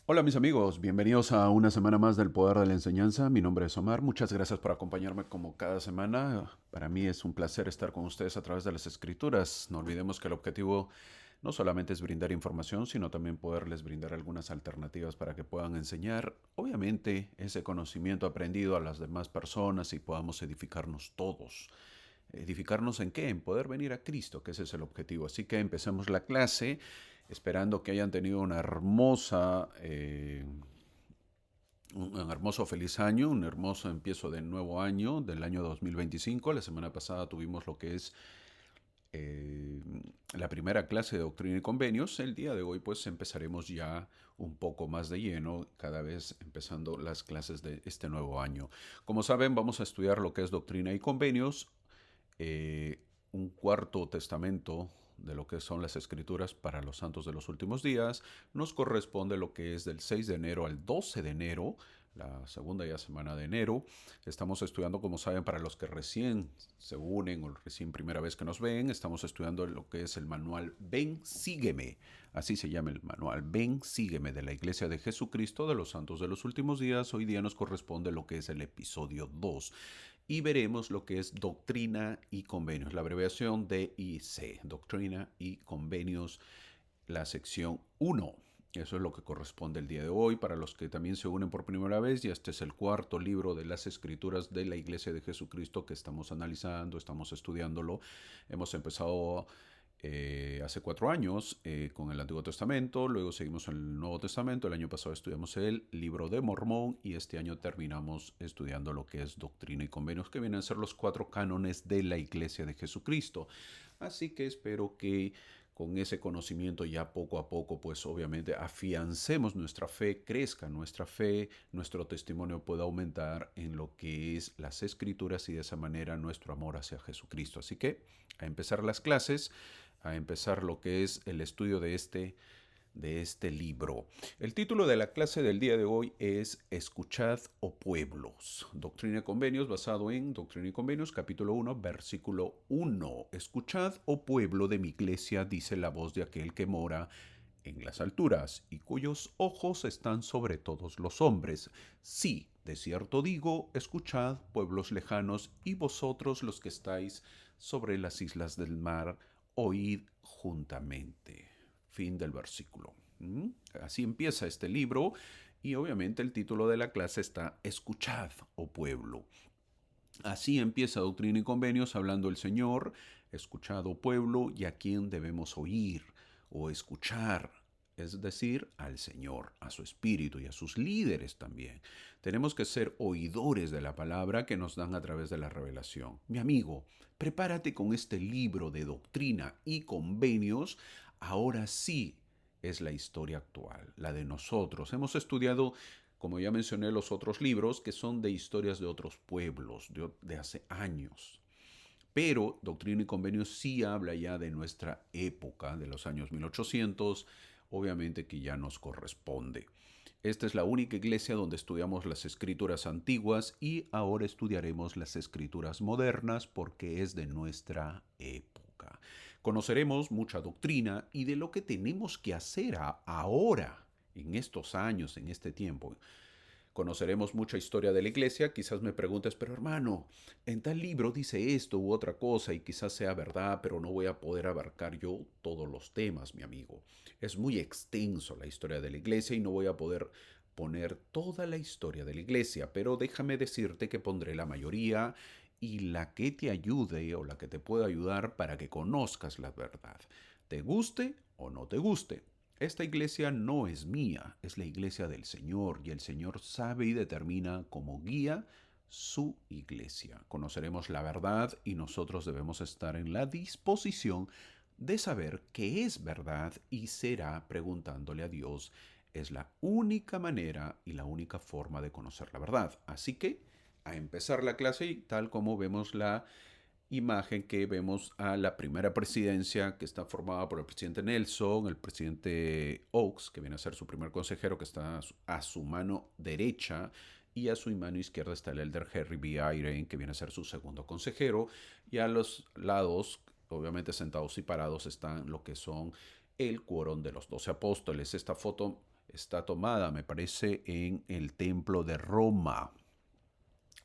Hola mis amigos, bienvenidos a una semana más del Poder de la Enseñanza. Mi nombre es Omar, muchas gracias por acompañarme como cada semana. Para mí es un placer estar con ustedes a través de las escrituras. No olvidemos que el objetivo no solamente es brindar información, sino también poderles brindar algunas alternativas para que puedan enseñar, obviamente, ese conocimiento aprendido a las demás personas y podamos edificarnos todos. ¿Edificarnos en qué? En poder venir a Cristo, que ese es el objetivo. Así que empecemos la clase esperando que hayan tenido una hermosa, un hermoso feliz año, un hermoso empiezo del nuevo año, del año 2025. La semana pasada tuvimos lo que es eh, la primera clase de Doctrina y Convenios. El día de hoy pues empezaremos ya un poco más de lleno, cada vez empezando las clases de este nuevo año. Como saben, vamos a estudiar lo que es Doctrina y Convenios, eh, un cuarto testamento de lo que son las escrituras para los santos de los últimos días. Nos corresponde lo que es del 6 de enero al 12 de enero, la segunda ya semana de enero. Estamos estudiando, como saben, para los que recién se unen o recién primera vez que nos ven, estamos estudiando lo que es el manual Ven, sígueme. Así se llama el manual Ven, sígueme de la Iglesia de Jesucristo de los Santos de los Últimos Días. Hoy día nos corresponde lo que es el episodio 2 y veremos lo que es Doctrina y Convenios, la abreviación DIC, Doctrina y Convenios, la sección 1. Eso es lo que corresponde el día de hoy. Para los que también se unen por primera vez, y este es el cuarto libro de las Escrituras de la Iglesia de Jesucristo que estamos analizando, estamos estudiándolo. Hemos empezado hace 4 años con el Antiguo Testamento, luego seguimos en el Nuevo Testamento, el año pasado estudiamos el Libro de Mormón y este año terminamos estudiando lo que es Doctrina y Convenios, que vienen a ser los 4 cánones de la Iglesia de Jesucristo. Así que espero que con ese conocimiento ya poco a poco, pues obviamente afiancemos nuestra fe, crezca nuestra fe, nuestro testimonio pueda aumentar en lo que es las escrituras y de esa manera nuestro amor hacia Jesucristo. Así que a empezar las clases, a empezar lo que es el estudio de este libro. El título de la clase del día de hoy es Escuchad, oh pueblos. Doctrina y Convenios, basado en Doctrina y Convenios, capítulo 1, versículo 1. Escuchad, oh pueblo de mi iglesia, dice la voz de aquel que mora en las alturas y cuyos ojos están sobre todos los hombres. Sí, de cierto digo, escuchad, pueblos lejanos, y vosotros los que estáis sobre las islas del mar, oíd juntamente. Fin del versículo. Así empieza este libro y obviamente el título de la clase está Escuchad, oh pueblo. Así empieza Doctrina y Convenios hablando el Señor, escuchad, oh pueblo, y a quién debemos oír o escuchar, es decir, al Señor, a su Espíritu y a sus líderes también. Tenemos que ser oidores de la palabra que nos dan a través de la revelación. Mi amigo, prepárate con este libro de doctrina y convenios. Ahora sí es la historia actual, la de nosotros. Hemos estudiado, como ya mencioné, los otros libros que son de historias de otros pueblos, de hace años. Pero Doctrina y Convenios sí habla ya de nuestra época, de los años 1800, obviamente que ya nos corresponde. Esta es la única iglesia donde estudiamos las escrituras antiguas y ahora estudiaremos las escrituras modernas porque es de nuestra época. Conoceremos mucha doctrina y de lo que tenemos que hacer ahora, en estos años, en este tiempo. Conoceremos mucha historia de la iglesia. Quizás me preguntes, pero hermano, en tal libro dice esto u otra cosa y quizás sea verdad, pero no voy a poder abarcar yo todos los temas, mi amigo. Es muy extenso la historia de la iglesia y no voy a poder poner toda la historia de la iglesia, pero déjame decirte que pondré la mayoría y la que te ayude o la que te pueda ayudar para que conozcas la verdad, te guste o no te guste. Esta iglesia no es mía, es la iglesia del Señor y el Señor sabe y determina como guía su iglesia. Conoceremos la verdad y nosotros debemos estar en la disposición de saber qué es verdad y será preguntándole a Dios. Es la única manera y la única forma de conocer la verdad. Así que a empezar la clase y tal como vemos la imagen que vemos a la primera presidencia que está formada por el presidente Nelson, el presidente Oaks, que viene a ser su primer consejero, que está a su mano derecha, y a su mano izquierda está el elder Henry B. Eyre, que viene a ser su segundo consejero, y a los lados, obviamente sentados y parados, están lo que son el quórum de los 12 apóstoles. Esta foto está tomada, me parece, en el templo de Roma,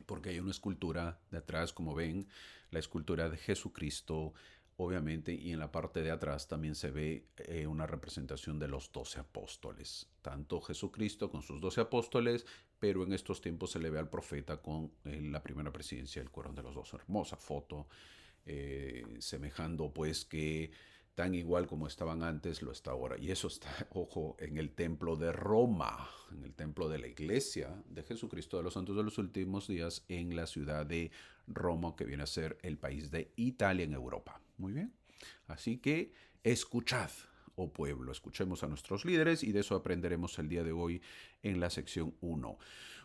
porque hay una escultura de atrás, como ven, la escultura de Jesucristo, obviamente, y en la parte de atrás también se ve una representación de los 12 apóstoles, tanto Jesucristo con sus 12 apóstoles, pero en estos tiempos se le ve al profeta con la primera presidencia del Cuerón de los Dos. Hermosa foto, semejando pues que tan igual como estaban antes, lo está ahora. Y eso está, ojo, en el templo de Roma, en el templo de la iglesia de Jesucristo de los Santos de los Últimos Días, en la ciudad de Roma, que viene a ser el país de Italia en Europa. Muy bien. Así que escuchad, oh pueblo, escuchemos a nuestros líderes y de eso aprenderemos el día de hoy en la sección 1.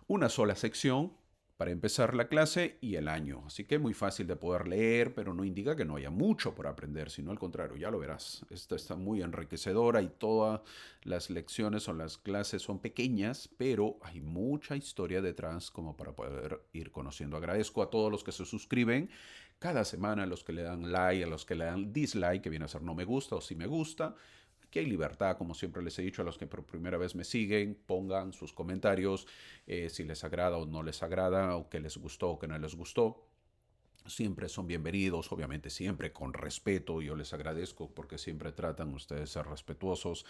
Una sola sección para empezar la clase y el año. Así que muy fácil de poder leer, pero no indica que no haya mucho por aprender, sino al contrario, ya lo verás. Esta está muy enriquecedora y todas las lecciones o las clases son pequeñas, pero hay mucha historia detrás como para poder ir conociendo. Agradezco a todos los que se suscriben cada semana, a los que le dan like, a los que le dan dislike, que viene a ser no me gusta o sí me gusta. Aquí hay libertad, como siempre les he dicho a los que por primera vez me siguen, pongan sus comentarios, si les agrada o no les agrada, o que les gustó o que no les gustó. Siempre son bienvenidos, obviamente siempre con respeto. Yo les agradezco porque siempre tratan ustedes de ser respetuosos.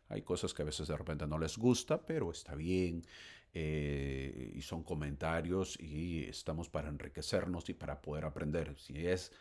Hay cosas que a veces de repente no les gusta, pero está bien. Y son comentarios y estamos para enriquecernos y para poder aprender. Si es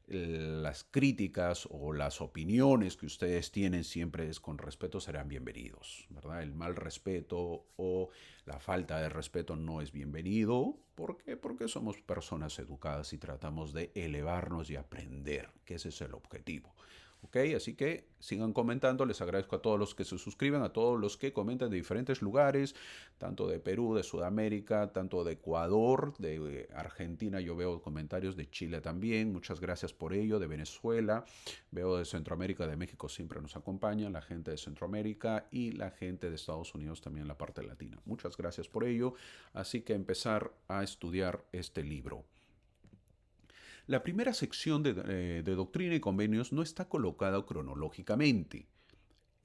las críticas o las opiniones que ustedes tienen siempre es con respeto, serán bienvenidos, ¿verdad? El mal respeto o la falta de respeto no es bienvenido. ¿Por qué? Porque somos personas educadas y tratamos de elevarnos y aprender, que ese es el objetivo. ¿Ok? Así que sigan comentando. Les agradezco a todos los que se suscriban, a todos los que comentan de diferentes lugares, tanto de Perú, de Sudamérica, tanto de Ecuador, de Argentina. Yo veo comentarios de Chile también. Muchas gracias por ello. De Venezuela. Veo de Centroamérica, de México siempre nos acompaña. La gente de Centroamérica y la gente de Estados Unidos también en la parte latina. Muchas gracias por ello. Así que empezar a estudiar este libro. La primera sección de Doctrina y Convenios no está colocada cronológicamente.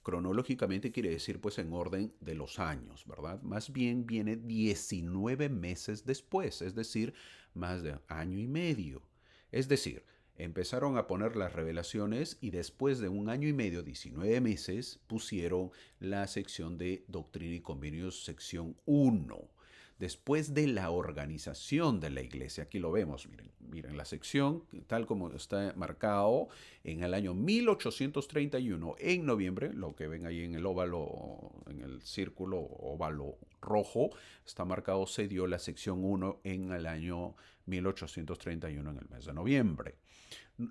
Cronológicamente quiere decir pues en orden de los años, ¿verdad? Más bien viene 19 meses después, es decir, más de año y medio. Es decir, empezaron a poner las revelaciones y después de un año y medio, 19 meses, pusieron la sección de Doctrina y Convenios, sección 1. Después de la organización de la iglesia, aquí lo vemos, miren la sección, tal como está marcado en el año 1831, en noviembre, lo que ven ahí en el óvalo, en el círculo óvalo rojo, está marcado, se dio la sección 1 en el año 1831, en el mes de noviembre.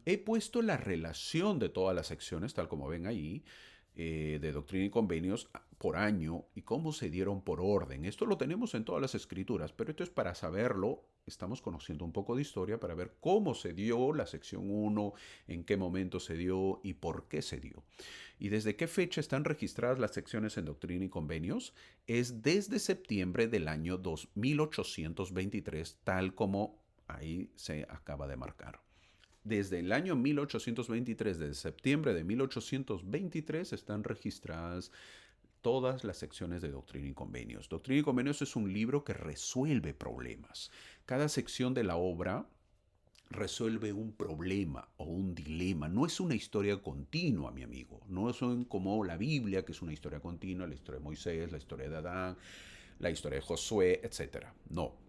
He puesto la relación de todas las secciones, tal como ven ahí, de Doctrina y Convenios por año y cómo se dieron por orden. Esto lo tenemos en todas las escrituras, pero esto es para saberlo. Estamos conociendo un poco de historia para ver cómo se dio la sección 1, en qué momento se dio y por qué se dio. ¿Y desde qué fecha están registradas las secciones en Doctrina y Convenios? Es desde septiembre del año 2823, tal como ahí se acaba de marcar. Desde el año 1823, desde septiembre de 1823, están registradas todas las secciones de Doctrina y Convenios. Doctrina y Convenios es un libro que resuelve problemas. Cada sección de la obra resuelve un problema o un dilema. No es una historia continua, mi amigo. No son como la Biblia, que es una historia continua, la historia de Moisés, la historia de Adán, la historia de Josué, etc. No.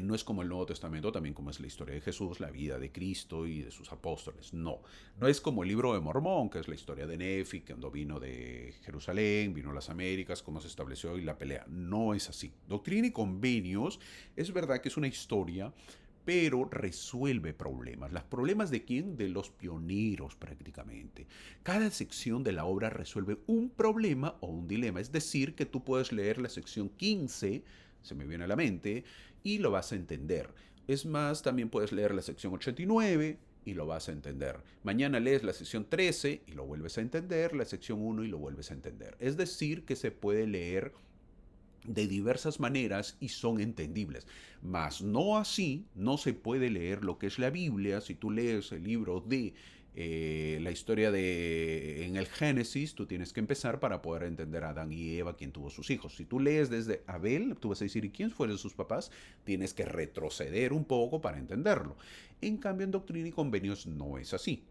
No es como el Nuevo Testamento, también como es la historia de Jesús, la vida de Cristo y de sus apóstoles. No, no es como el libro de Mormón, que es la historia de Nefi, cuando vino de Jerusalén, vino a las Américas, cómo se estableció y la pelea. No es así. Doctrina y Convenios es verdad que es una historia, pero resuelve problemas. ¿Los problemas de quién? De los pioneros prácticamente. Cada sección de la obra resuelve un problema o un dilema. Es decir, que tú puedes leer la sección 15, se me viene a la mente, y lo vas a entender. Es más, también puedes leer la sección 89 y lo vas a entender. Mañana lees la sección 13 y lo vuelves a entender, la sección 1 y lo vuelves a entender. Es decir, que se puede leer de diversas maneras y son entendibles. Mas no así, no se puede leer lo que es la Biblia. Si tú lees el libro de la historia en el Génesis, tú tienes que empezar para poder entender a Adán y Eva, quien tuvo sus hijos. Si tú lees desde Abel, tú vas a decir, ¿y quién fueron sus papás? Tienes que retroceder un poco para entenderlo. En cambio, en Doctrina y Convenios no es así.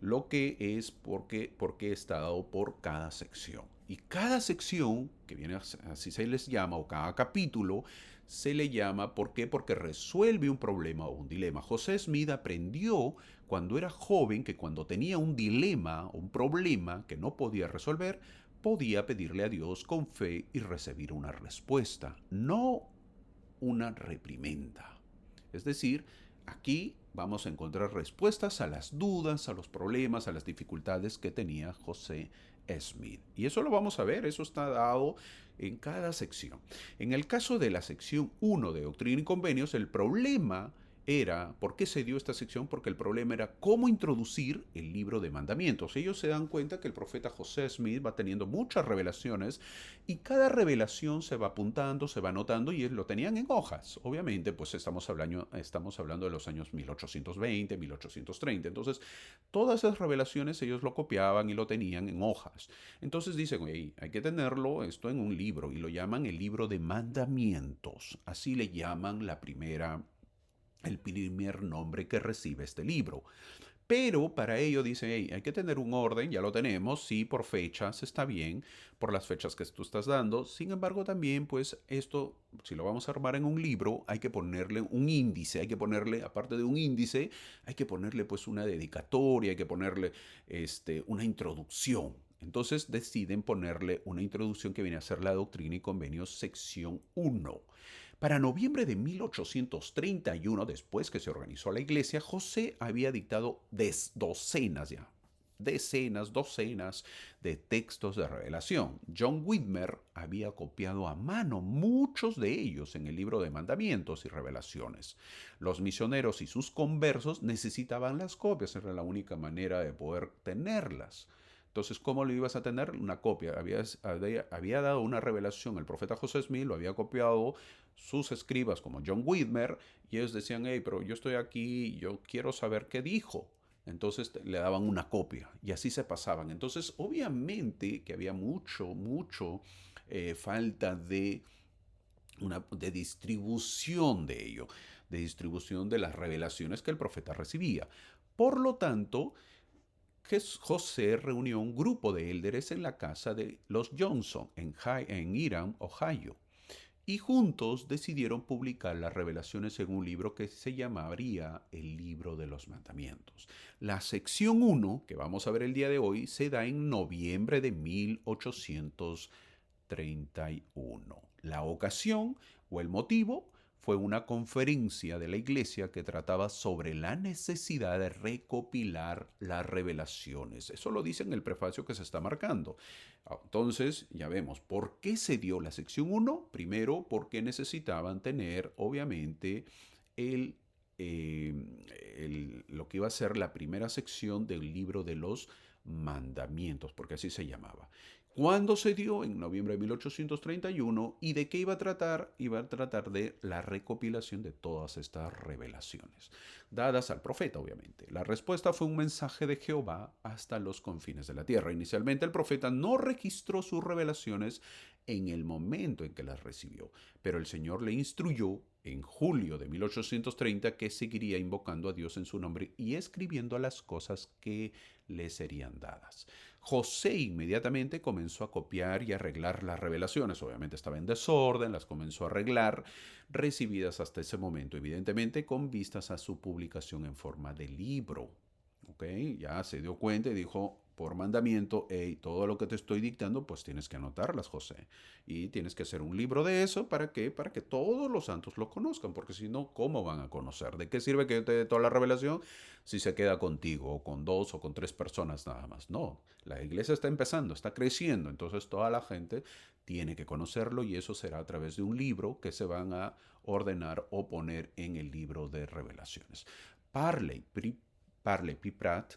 Lo que es porque está dado por cada sección. Y cada sección, que viene así se les llama, o cada capítulo, se le llama, ¿por qué? Porque resuelve un problema o un dilema. José Smith aprendió cuando era joven que cuando tenía un dilema o un problema que no podía resolver, podía pedirle a Dios con fe y recibir una respuesta, no una reprimenda. Es decir, aquí vamos a encontrar respuestas a las dudas, a los problemas, a las dificultades que tenía José Smith. Y eso lo vamos a ver, eso está dado en cada sección. En el caso de la sección 1 de Doctrina y Convenios, el problema era, ¿por qué se dio esta sección? Porque el problema era cómo introducir el libro de mandamientos. Ellos se dan cuenta que el profeta José Smith va teniendo muchas revelaciones y cada revelación se va apuntando, se va anotando y lo tenían en hojas. Obviamente, pues estamos hablando de los años 1820, 1830. Entonces, todas esas revelaciones ellos lo copiaban y lo tenían en hojas. Entonces dicen, hey, hay que tenerlo esto en un libro y lo llaman el libro de mandamientos. Así le llaman el primer nombre que recibe este libro. Pero para ello dice, hey, hay que tener un orden, ya lo tenemos, sí, por fechas está bien, por las fechas que tú estás dando. Sin embargo, también, pues esto, si lo vamos a armar en un libro, hay que ponerle un índice, hay que ponerle, aparte de un índice, hay que ponerle pues una dedicatoria, hay que ponerle una introducción. Entonces deciden ponerle una introducción que viene a ser la Doctrina y Convenios sección 1. Para noviembre de 1831, después que se organizó la iglesia, José había dictado docenas de textos de revelación. John Whitmer había copiado a mano muchos de ellos en el libro de mandamientos y revelaciones. Los misioneros y sus conversos necesitaban las copias, era la única manera de poder tenerlas. Entonces, ¿cómo lo ibas a tener? Una copia. Había dado una revelación el profeta José Smith, lo había copiado sus escribas como John Whitmer, y ellos decían, hey, pero yo estoy aquí, yo quiero saber qué dijo. Entonces le daban una copia y así se pasaban. Entonces, obviamente que había mucho falta de distribución de ello, de distribución de las revelaciones que el profeta recibía. Por lo tanto, José reunió un grupo de élderes en la casa de los Johnson en Hiram, Ohio, y juntos decidieron publicar las revelaciones en un libro que se llamaría el Libro de los Mandamientos. La sección 1, que vamos a ver el día de hoy, se da en noviembre de 1831. La ocasión o el motivo fue una conferencia de la iglesia que trataba sobre la necesidad de recopilar las revelaciones. Eso lo dice en el prefacio que se está marcando. Entonces, ya vemos, ¿por qué se dio la sección 1? Primero, porque necesitaban tener, obviamente, el, lo que iba a ser la primera sección del libro de los mandamientos, porque así se llamaba. ¿Cuándo se dio? En noviembre de 1831. ¿Y de qué iba a tratar? Iba a tratar de la recopilación de todas estas revelaciones, dadas al profeta, obviamente. La respuesta fue un mensaje de Jehová hasta los confines de la tierra. Inicialmente el profeta no registró sus revelaciones en el momento en que las recibió, pero el Señor le instruyó en julio de 1830 que seguiría invocando a Dios en su nombre y escribiendo las cosas que le serían dadas. José inmediatamente comenzó a copiar y arreglar las revelaciones. Obviamente estaba en desorden, las comenzó a arreglar, recibidas hasta ese momento, evidentemente con vistas a su publicación en forma de libro. ¿Ok? Ya se dio cuenta y dijo, por mandamiento, hey, todo lo que te estoy dictando, pues tienes que anotarlas, José. Y tienes que hacer un libro de eso, ¿para qué? Para que todos los santos lo conozcan, porque si no, ¿cómo van a conocer? ¿De qué sirve que yo te dé toda la revelación si se queda contigo, o con dos, o con tres personas nada más? No, la iglesia está empezando, está creciendo, entonces toda la gente tiene que conocerlo y eso será a través de un libro que se van a ordenar o poner en el libro de revelaciones. Parley P. Pratt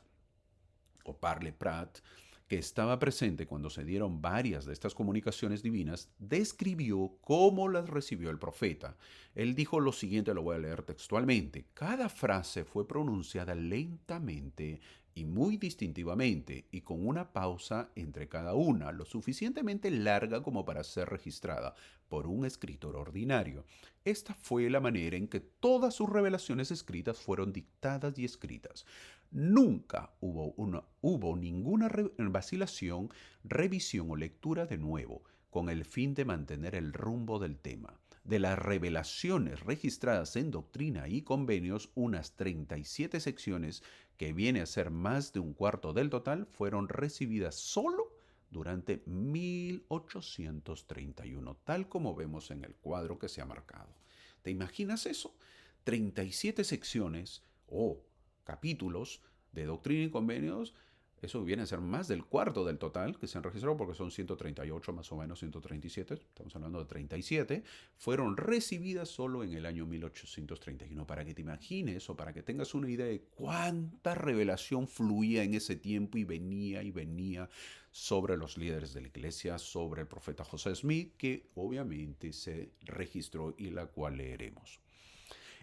o Parley Pratt, que estaba presente cuando se dieron varias de estas comunicaciones divinas, describió cómo las recibió el profeta. Él dijo lo siguiente, lo voy a leer textualmente. Cada frase fue pronunciada lentamente y muy distintivamente y con una pausa entre cada una, lo suficientemente larga como para ser registrada por un escritor ordinario. Esta fue la manera en que todas sus revelaciones escritas fueron dictadas y escritas. Nunca hubo ninguna vacilación, revisión o lectura de nuevo, con el fin de mantener el rumbo del tema. De las revelaciones registradas en Doctrina y Convenios, unas 37 secciones, que viene a ser más de un cuarto del total, fueron recibidas solo durante 1831, tal como vemos en el cuadro que se ha marcado. ¿Te imaginas eso? 37 secciones o capítulos de Doctrina y Convenios. Eso viene a ser más del cuarto del total que se han registrado, porque son 138 más o menos, 137, estamos hablando de 37, fueron recibidas solo en el año 1831. Para que te imagines o para que tengas una idea de cuánta revelación fluía en ese tiempo y venía sobre los líderes de la iglesia, sobre el profeta José Smith, que obviamente se registró y la cual leeremos.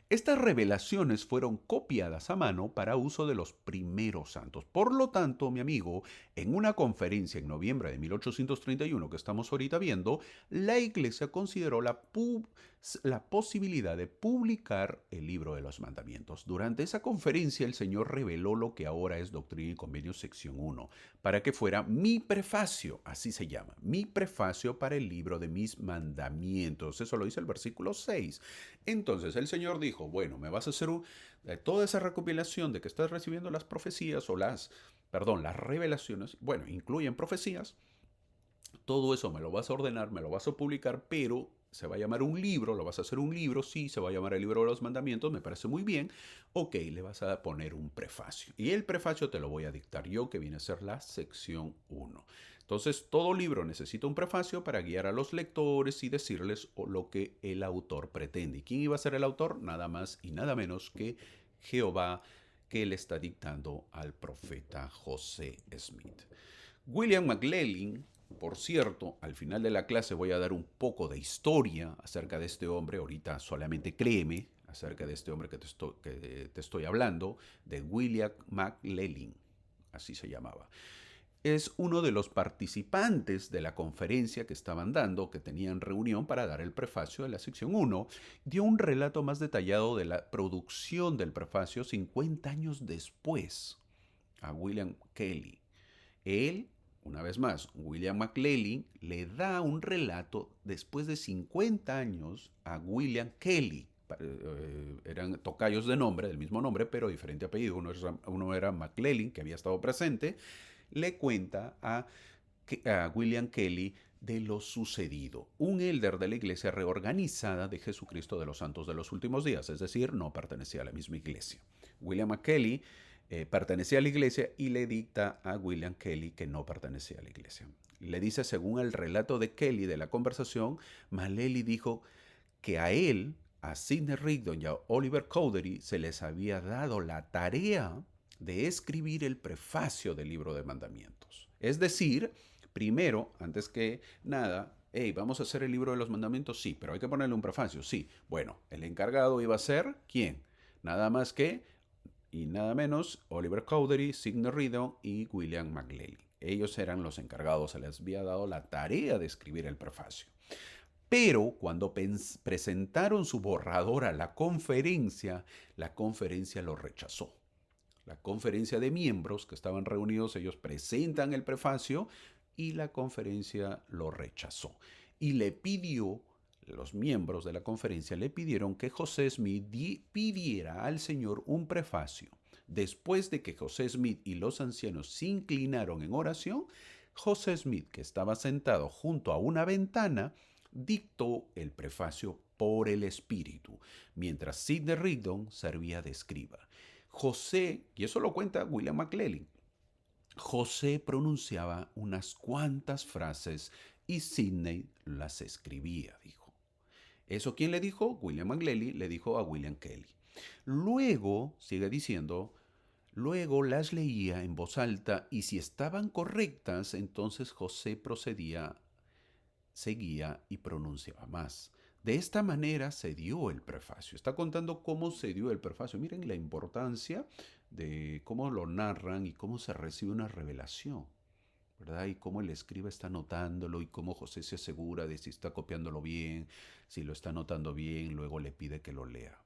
Estas revelaciones fueron copiadas a mano para uso de los primeros santos. Por lo tanto, mi amigo, en una conferencia en noviembre de 1831 que estamos ahorita viendo, la iglesia consideró la posibilidad de publicar el libro de los mandamientos. Durante esa conferencia el Señor reveló lo que ahora es Doctrina y Convenios sección 1, para que fuera mi prefacio, así se llama, mi prefacio para el libro de mis mandamientos. Eso lo dice el versículo 6. Entonces el Señor dijo, bueno, me vas a hacer toda esa recopilación de que estás recibiendo las profecías o las revelaciones, bueno, incluyen profecías, todo eso me lo vas a ordenar, me lo vas a publicar, pero se va a llamar un libro, lo vas a hacer un libro, sí, se va a llamar el libro de los mandamientos, me parece muy bien. Ok, le vas a poner un prefacio. Y el prefacio te lo voy a dictar yo, que viene a ser la sección 1. Entonces, todo libro necesita un prefacio para guiar a los lectores y decirles lo que el autor pretende. ¿Y quién iba a ser el autor? Nada más y nada menos que Jehová, que le está dictando al profeta José Smith. William McLellin, por cierto, al final de la clase voy a dar un poco de historia acerca de este hombre. Ahorita solamente créeme acerca de este hombre que te estoy hablando, de William McLellin, así se llamaba. Es uno de los participantes de la conferencia que estaban dando, que tenían reunión para dar el prefacio de la sección 1, dio un relato más detallado de la producción del prefacio 50 años después a William Kelly. Él, una vez más, William McLellin, le da un relato después de 50 años a William Kelly. Eran tocayos de nombre, del mismo nombre, pero diferente apellido. Uno era McLellin, que había estado presente. Le cuenta a William Kelly de lo sucedido. Un elder de la iglesia reorganizada de Jesucristo de los Santos de los Últimos Días, es decir, no pertenecía a la misma iglesia. William McKelly pertenecía a la iglesia y le dicta a William Kelly que no pertenecía a la iglesia. Le dice, según el relato de Kelly de la conversación, McLellin dijo que a él, a Sidney Rigdon y a Oliver Cowdery se les había dado la tarea de escribir el prefacio del libro de mandamientos. Es decir, primero, antes que nada, hey, ¿vamos a hacer el libro de los mandamientos? Sí, pero hay que ponerle un prefacio. Sí. Bueno, el encargado iba a ser, ¿quién? Nada más que y nada menos Oliver Cowdery, Sidney Rigdon y William McLellin. Ellos eran los encargados, se les había dado la tarea de escribir el prefacio. Pero cuando presentaron su borrador a la conferencia lo rechazó. La conferencia de miembros que estaban reunidos, ellos presentan el prefacio y la conferencia lo rechazó. Y le pidió, los miembros de la conferencia le pidieron que José Smith pidiera al Señor un prefacio. Después de que José Smith y los ancianos se inclinaron en oración, José Smith, que estaba sentado junto a una ventana, dictó el prefacio por el Espíritu, mientras Sidney Rigdon servía de escriba. José, y eso lo cuenta William McLellin, José pronunciaba unas cuantas frases y Sidney las escribía, dijo. ¿Eso quién le dijo? William McLellin le dijo a William Kelly. Luego, sigue diciendo, luego las leía en voz alta y si estaban correctas, entonces José seguía y pronunciaba más. De esta manera se dio el prefacio. Está contando cómo se dio el prefacio. Miren la importancia de cómo lo narran y cómo se recibe una revelación, ¿verdad? Y cómo el escriba está anotándolo y cómo José se asegura de si está copiándolo bien, si lo está anotando bien, luego le pide que lo lea.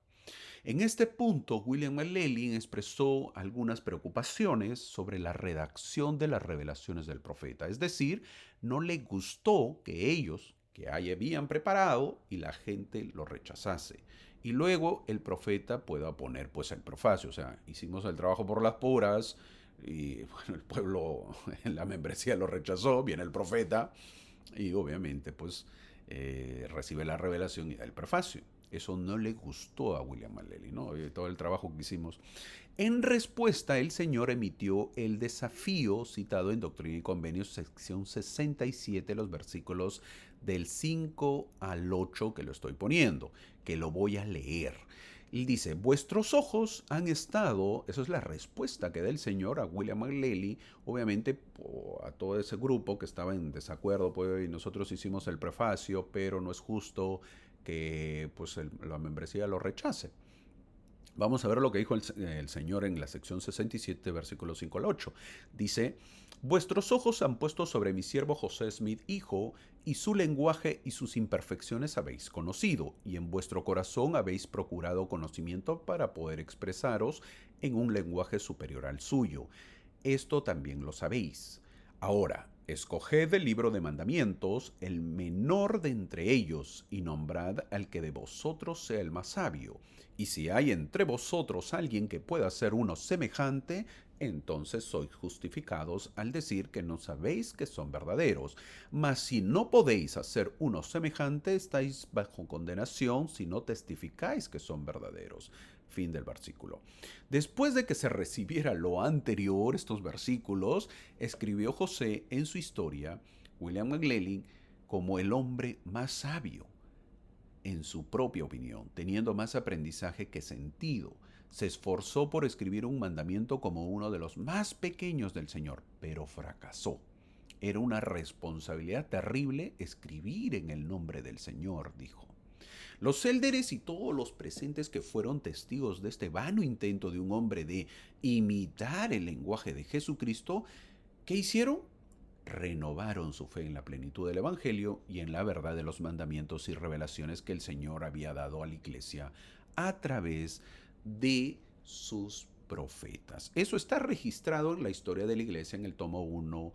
En este punto, William McLellin expresó algunas preocupaciones sobre la redacción de las revelaciones del profeta. Es decir, no le gustó que ellos, que habían preparado, y la gente lo rechazase. Y luego el profeta pueda poner pues el prefacio. O sea, hicimos el trabajo por las puras y bueno, el pueblo en la membresía lo rechazó, viene el profeta y obviamente pues recibe la revelación y da el prefacio. Eso no le gustó a William McLellin, ¿no? Todo el trabajo que hicimos. En respuesta, el Señor emitió el desafío citado en Doctrina y Convenios, sección 67, los versículos del 5 al 8, que lo estoy poniendo, que lo voy a leer. Y dice, vuestros ojos han estado, eso es la respuesta que da el Señor a William McLellin, obviamente a todo ese grupo que estaba en desacuerdo, pues, y nosotros hicimos el prefacio, pero no es justo que pues, la membresía lo rechace. Vamos a ver lo que dijo el Señor en la sección 67, versículos 5 al 8. Dice, vuestros ojos han puesto sobre mi siervo José Smith, hijo, y su lenguaje y sus imperfecciones habéis conocido, y en vuestro corazón habéis procurado conocimiento para poder expresaros en un lenguaje superior al suyo. Esto también lo sabéis. Ahora, escoged del libro de mandamientos el menor de entre ellos, y nombrad al que de vosotros sea el más sabio. Y si hay entre vosotros alguien que pueda ser uno semejante, entonces sois justificados al decir que no sabéis que son verdaderos. Mas si no podéis hacer uno semejante, estáis bajo condenación si no testificáis que son verdaderos. Fin del versículo. Después de que se recibiera lo anterior, estos versículos, escribió José en su historia, William McLellin, como el hombre más sabio, en su propia opinión, teniendo más aprendizaje que sentido. Se esforzó por escribir un mandamiento como uno de los más pequeños del Señor, pero fracasó. Era una responsabilidad terrible escribir en el nombre del Señor, dijo. Los élderes y todos los presentes que fueron testigos de este vano intento de un hombre de imitar el lenguaje de Jesucristo, ¿qué hicieron? Renovaron su fe en la plenitud del Evangelio y en la verdad de los mandamientos y revelaciones que el Señor había dado a la iglesia a través de sus profetas. Eso está registrado en la historia de la iglesia en el tomo 1,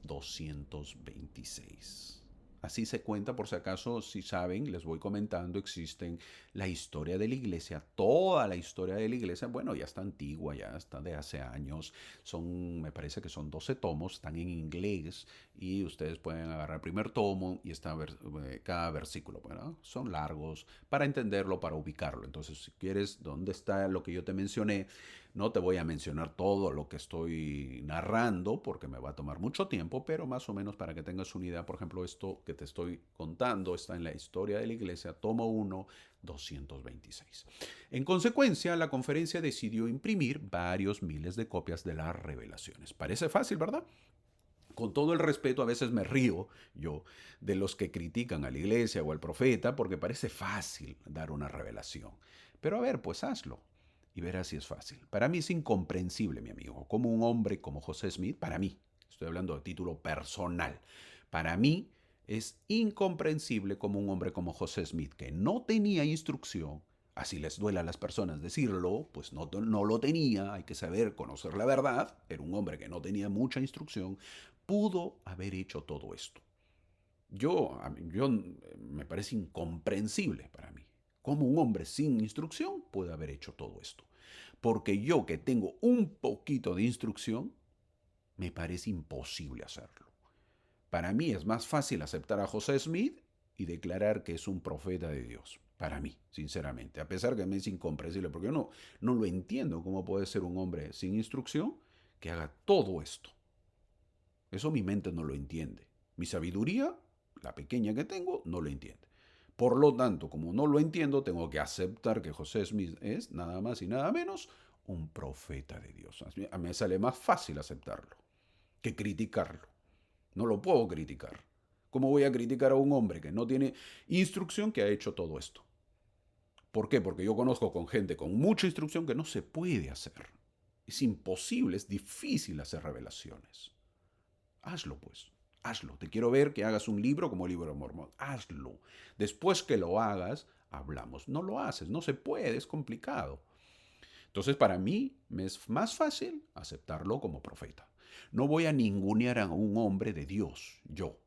226. Así se cuenta, por si acaso, si saben, les voy comentando, existen la historia de la iglesia, toda la historia de la iglesia, bueno, ya está antigua, ya está de hace años, me parece que son 12 tomos, están en inglés y ustedes pueden agarrar el primer tomo y está cada versículo, bueno, son largos para entenderlo, para ubicarlo. Entonces, si quieres, ¿dónde está lo que yo te mencioné? No te voy a mencionar todo lo que estoy narrando porque me va a tomar mucho tiempo, pero más o menos para que tengas una idea, por ejemplo, esto que te estoy contando está en la historia de la iglesia, tomo 1, 226. En consecuencia, la conferencia decidió imprimir varios miles de copias de las revelaciones. Parece fácil, ¿verdad? Con todo el respeto, a veces me río yo de los que critican a la iglesia o al profeta porque parece fácil dar una revelación. Pero a ver, pues hazlo y verás si es fácil. Para mí es incomprensible, mi amigo, como un hombre como José Smith, para mí, estoy hablando de título personal, para mí es incomprensible como un hombre como José Smith, que no tenía instrucción, así les duele a las personas decirlo, pues no lo tenía, hay que saber conocer la verdad, era un hombre que no tenía mucha instrucción, pudo haber hecho todo esto. Yo me parece incomprensible para mí. ¿Cómo un hombre sin instrucción puede haber hecho todo esto? Porque yo que tengo un poquito de instrucción, me parece imposible hacerlo. Para mí es más fácil aceptar a José Smith y declarar que es un profeta de Dios. Para mí, sinceramente. A pesar que me es incomprensible, porque yo no lo entiendo cómo puede ser un hombre sin instrucción que haga todo esto. Eso mi mente no lo entiende. Mi sabiduría, la pequeña que tengo, no lo entiende. Por lo tanto, como no lo entiendo, tengo que aceptar que José Smith es nada más y nada menos un profeta de Dios. A mí me sale más fácil aceptarlo que criticarlo. No lo puedo criticar. ¿Cómo voy a criticar a un hombre que no tiene instrucción que ha hecho todo esto? ¿Por qué? Porque yo conozco con gente con mucha instrucción que no se puede hacer. Es imposible, es difícil hacer revelaciones. Hazlo pues, hazlo. Te quiero ver que hagas un libro como el libro de Mormón. Hazlo. Después que lo hagas, hablamos. No lo haces, no se puede, es complicado. Entonces para mí me es más fácil aceptarlo como profeta. No voy a ningunear a un hombre de Dios, yo,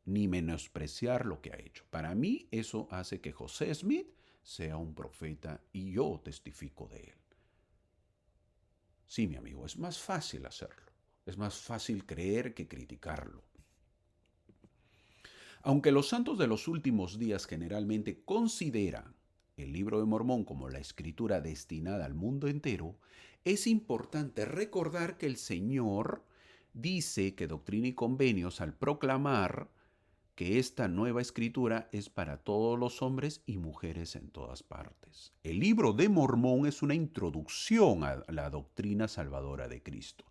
ni menospreciar lo que ha hecho. Para mí eso hace que José Smith sea un profeta y yo testifico de él. Sí, mi amigo, es más fácil hacerlo. Es más fácil creer que criticarlo. Aunque los santos de los últimos días generalmente consideran el libro de Mormón como la escritura destinada al mundo entero, es importante recordar que el Señor dice que Doctrina y Convenios, al proclamar que esta nueva escritura es para todos los hombres y mujeres en todas partes. El libro de Mormón es una introducción a la doctrina salvadora de Cristo.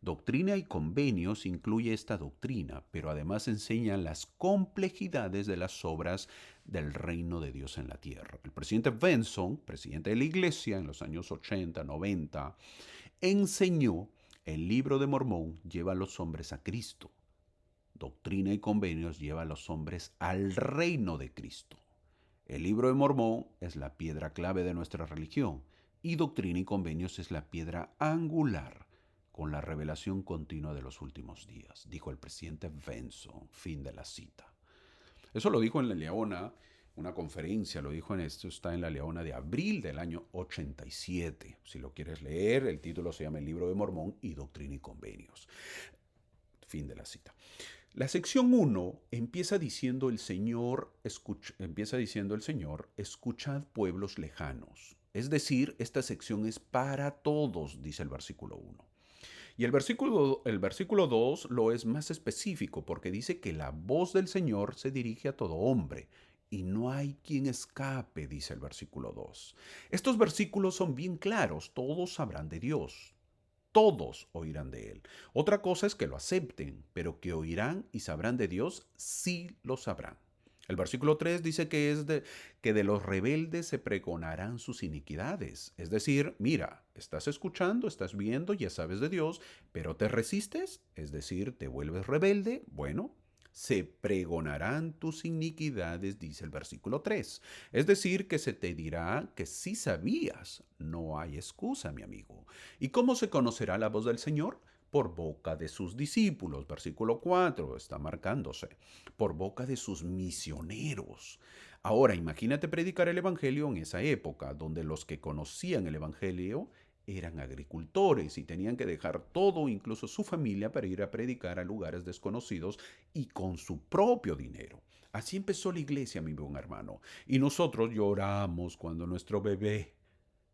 Doctrina y Convenios incluye esta doctrina, pero además enseña las complejidades de las obras del reino de Dios en la tierra. El presidente Benson, presidente de la iglesia en los años 80, 90, enseñó el libro de Mormón lleva a los hombres a Cristo. Doctrina y Convenios lleva a los hombres al reino de Cristo. El libro de Mormón es la piedra clave de nuestra religión y Doctrina y Convenios es la piedra angular con la revelación continua de los últimos días, dijo el presidente Benson. Fin de la cita. Eso lo dijo en La Leona, una conferencia, lo dijo en esto, está en La Leona de abril del año 87. Si lo quieres leer, el título se llama El libro de Mormón y Doctrina y Convenios. Fin de la cita. La sección 1 empieza diciendo el Señor, escuchad pueblos lejanos. Es decir, esta sección es para todos, dice el versículo 1. Y el versículo 2 lo es más específico porque dice que la voz del Señor se dirige a todo hombre. Y no hay quien escape, dice el versículo 2. Estos versículos son bien claros, todos sabrán de Dios. Todos oirán de él. Otra cosa es que lo acepten, pero que oirán y sabrán de Dios, sí lo sabrán. El versículo 3 dice que de los rebeldes se pregonarán sus iniquidades. Es decir, mira, estás escuchando, estás viendo, ya sabes de Dios, pero te resistes, es decir, te vuelves rebelde. Bueno, se pregonarán tus iniquidades, dice el versículo 3. Es decir, que se te dirá que sí sabías. No hay excusa, mi amigo. ¿Y cómo se conocerá la voz del Señor? Por boca de sus discípulos. Versículo 4 está marcándose. Por boca de sus misioneros. Ahora, imagínate predicar el Evangelio en esa época, donde los que conocían el Evangelio eran agricultores y tenían que dejar todo, incluso su familia, para ir a predicar a lugares desconocidos y con su propio dinero. Así empezó la iglesia, mi buen hermano. Y nosotros lloramos cuando nuestro bebé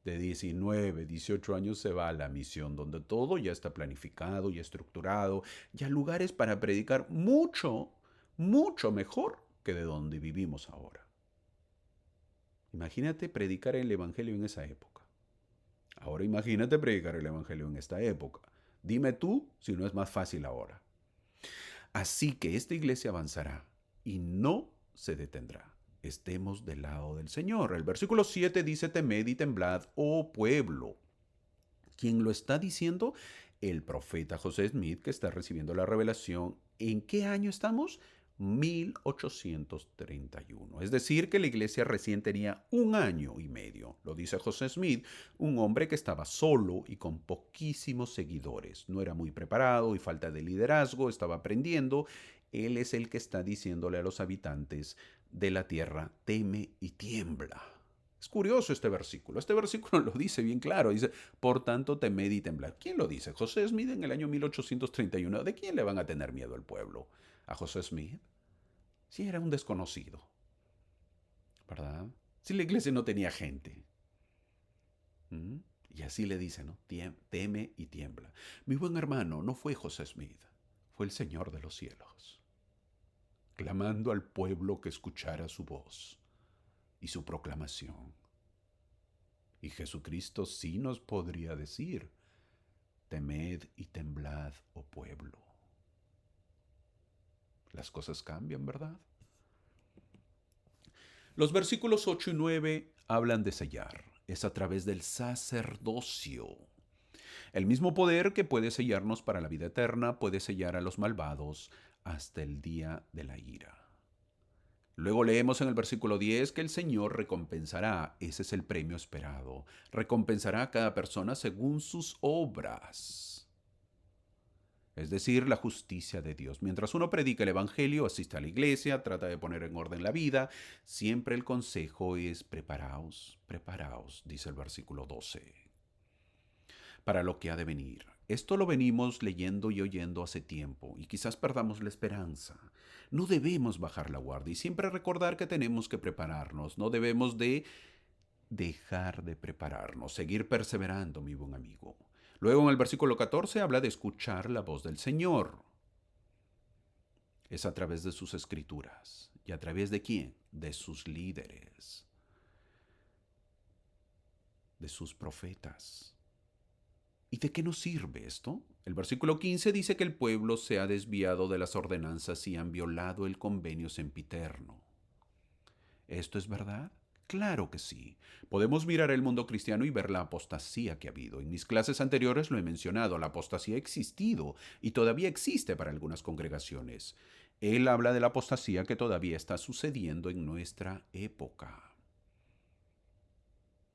de 19, 18 años se va a la misión, donde todo ya está planificado y estructurado, ya lugares para predicar mucho, mucho mejor que de donde vivimos ahora. Imagínate predicar el Evangelio en esa época. Ahora imagínate predicar el Evangelio en esta época. Dime tú si no es más fácil ahora. Así que esta iglesia avanzará y no se detendrá. Estemos del lado del Señor. El versículo 7 dice, temed y temblad, oh pueblo. ¿Quién lo está diciendo? El profeta José Smith, que está recibiendo la revelación. ¿En qué año estamos? 1831. Es decir, que la iglesia recién tenía 1 año y medio. Lo dice José Smith, un hombre que estaba solo y con poquísimos seguidores. No era muy preparado y falta de liderazgo, estaba aprendiendo. Él es el que está diciéndole a los habitantes de la tierra, teme y tiembla. Es curioso este versículo. Este versículo lo dice bien claro. Dice, por tanto, temed y temblad. ¿Quién lo dice? José Smith en el año 1831. ¿De quién le van a tener miedo al pueblo? ¿A José Smith? Si era un desconocido, ¿verdad? Si la iglesia no tenía gente. ¿Mm? Y así le dice, ¿no? Teme y tiembla. Mi buen hermano, no fue José Smith, fue el Señor de los cielos, clamando al pueblo que escuchara su voz y su proclamación. Y Jesucristo sí nos podría decir, temed y temblad, oh pueblo. Las cosas cambian, ¿verdad? Los versículos 8 y 9 hablan de sellar. Es a través del sacerdocio. El mismo poder que puede sellarnos para la vida eterna puede sellar a los malvados hasta el día de la ira. Luego leemos en el versículo 10 que el Señor recompensará, ese es el premio esperado, recompensará a cada persona según sus obras. Es decir, la justicia de Dios. Mientras uno predica el Evangelio, asiste a la iglesia, trata de poner en orden la vida, siempre el consejo es preparaos, preparaos, dice el versículo 12, para lo que ha de venir. Esto lo venimos leyendo y oyendo hace tiempo y quizás perdamos la esperanza. No debemos bajar la guardia y siempre recordar que tenemos que prepararnos. No debemos de dejar de prepararnos, seguir perseverando, mi buen amigo. Luego en el versículo 14 habla de escuchar la voz del Señor. Es a través de sus escrituras. ¿Y a través de quién? De sus líderes, de sus profetas. ¿Y de qué nos sirve esto? El versículo 15 dice que el pueblo se ha desviado de las ordenanzas y han violado el convenio sempiterno. ¿Esto es verdad? Claro que sí. Podemos mirar el mundo cristiano y ver la apostasía que ha habido. En mis clases anteriores lo he mencionado, la apostasía ha existido y todavía existe para algunas congregaciones. Él habla de la apostasía que todavía está sucediendo en nuestra época,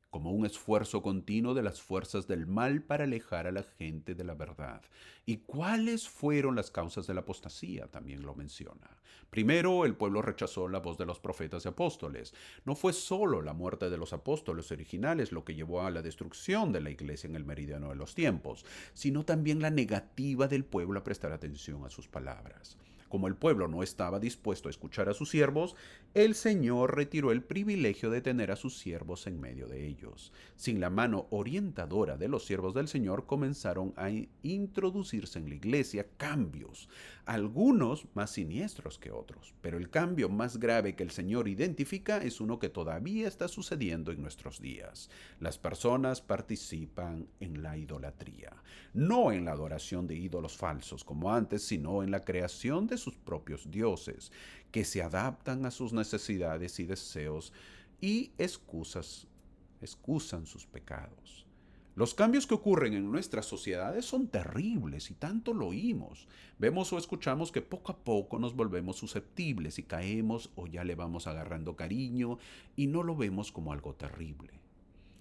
como un esfuerzo continuo de las fuerzas del mal para alejar a la gente de la verdad. ¿Y cuáles fueron las causas de la apostasía? También lo menciona. Primero, el pueblo rechazó la voz de los profetas y apóstoles. No fue solo la muerte de los apóstoles originales lo que llevó a la destrucción de la iglesia en el meridiano de los tiempos, sino también la negativa del pueblo a prestar atención a sus palabras. Como el pueblo no estaba dispuesto a escuchar a sus siervos, el Señor retiró el privilegio de tener a sus siervos en medio de ellos. Sin la mano orientadora de los siervos del Señor comenzaron a introducirse en la iglesia cambios, algunos más siniestros que otros, pero el cambio más grave que el Señor identifica es uno que todavía está sucediendo en nuestros días. Las personas participan en la idolatría, no en la adoración de ídolos falsos como antes, sino en la creación de sus propios dioses, que se adaptan a sus necesidades y deseos y excusan sus pecados. Los cambios que ocurren en nuestras sociedades son terribles y tanto lo oímos. Vemos o escuchamos que poco a poco nos volvemos susceptibles y caemos o ya le vamos agarrando cariño y no lo vemos como algo terrible.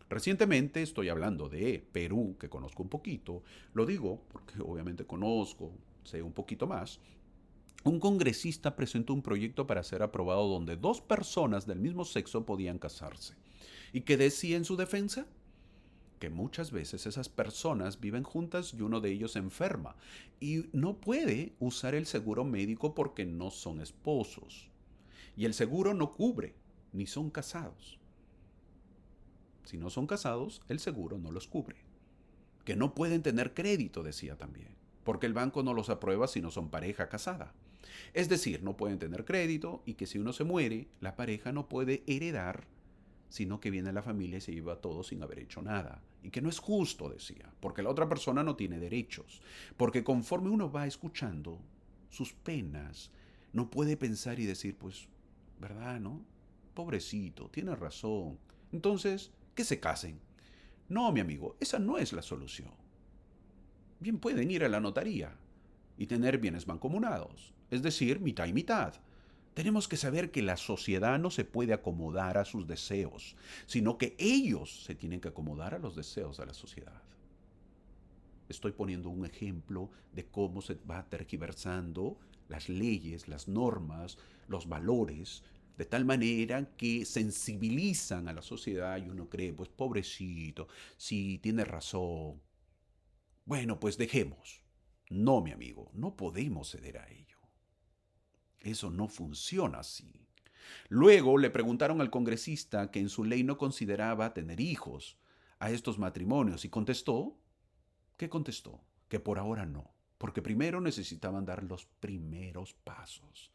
Recientemente estoy hablando de Perú, que conozco un poquito, lo digo porque obviamente conozco, sé un poquito más. Un congresista presentó un proyecto para ser aprobado donde dos personas del mismo sexo podían casarse. ¿Y qué decía en su defensa? Que muchas veces esas personas viven juntas y uno de ellos enferma y no puede usar el seguro médico porque no son esposos. Y el seguro no cubre, ni son casados. Si no son casados, el seguro no los cubre. Que no pueden tener crédito, decía también, porque el banco no los aprueba si no son pareja casada. Es decir, no pueden tener crédito y que si uno se muere, la pareja no puede heredar, sino que viene la familia y se lleva todo sin haber hecho nada. Y que no es justo, decía, porque la otra persona no tiene derechos. Porque conforme uno va escuchando sus penas, no puede pensar y decir, pues, ¿verdad, no? Pobrecito, tiene razón. Entonces, que se casen. No, mi amigo, esa no es la solución. Bien pueden ir a la notaría y tener bienes mancomunados, es decir, mitad y mitad. Tenemos que saber que la sociedad no se puede acomodar a sus deseos, sino que ellos se tienen que acomodar a los deseos de la sociedad. Estoy poniendo un ejemplo de cómo se va tergiversando las leyes, las normas, los valores, de tal manera que sensibilizan a la sociedad y uno cree, pues pobrecito, sí, tiene razón. Bueno, pues dejemos. No, mi amigo, no podemos ceder a ello. Eso no funciona así. Luego le preguntaron al congresista que en su ley no consideraba tener hijos a estos matrimonios y contestó, ¿qué contestó? Que por ahora no, porque primero necesitaban dar los primeros pasos.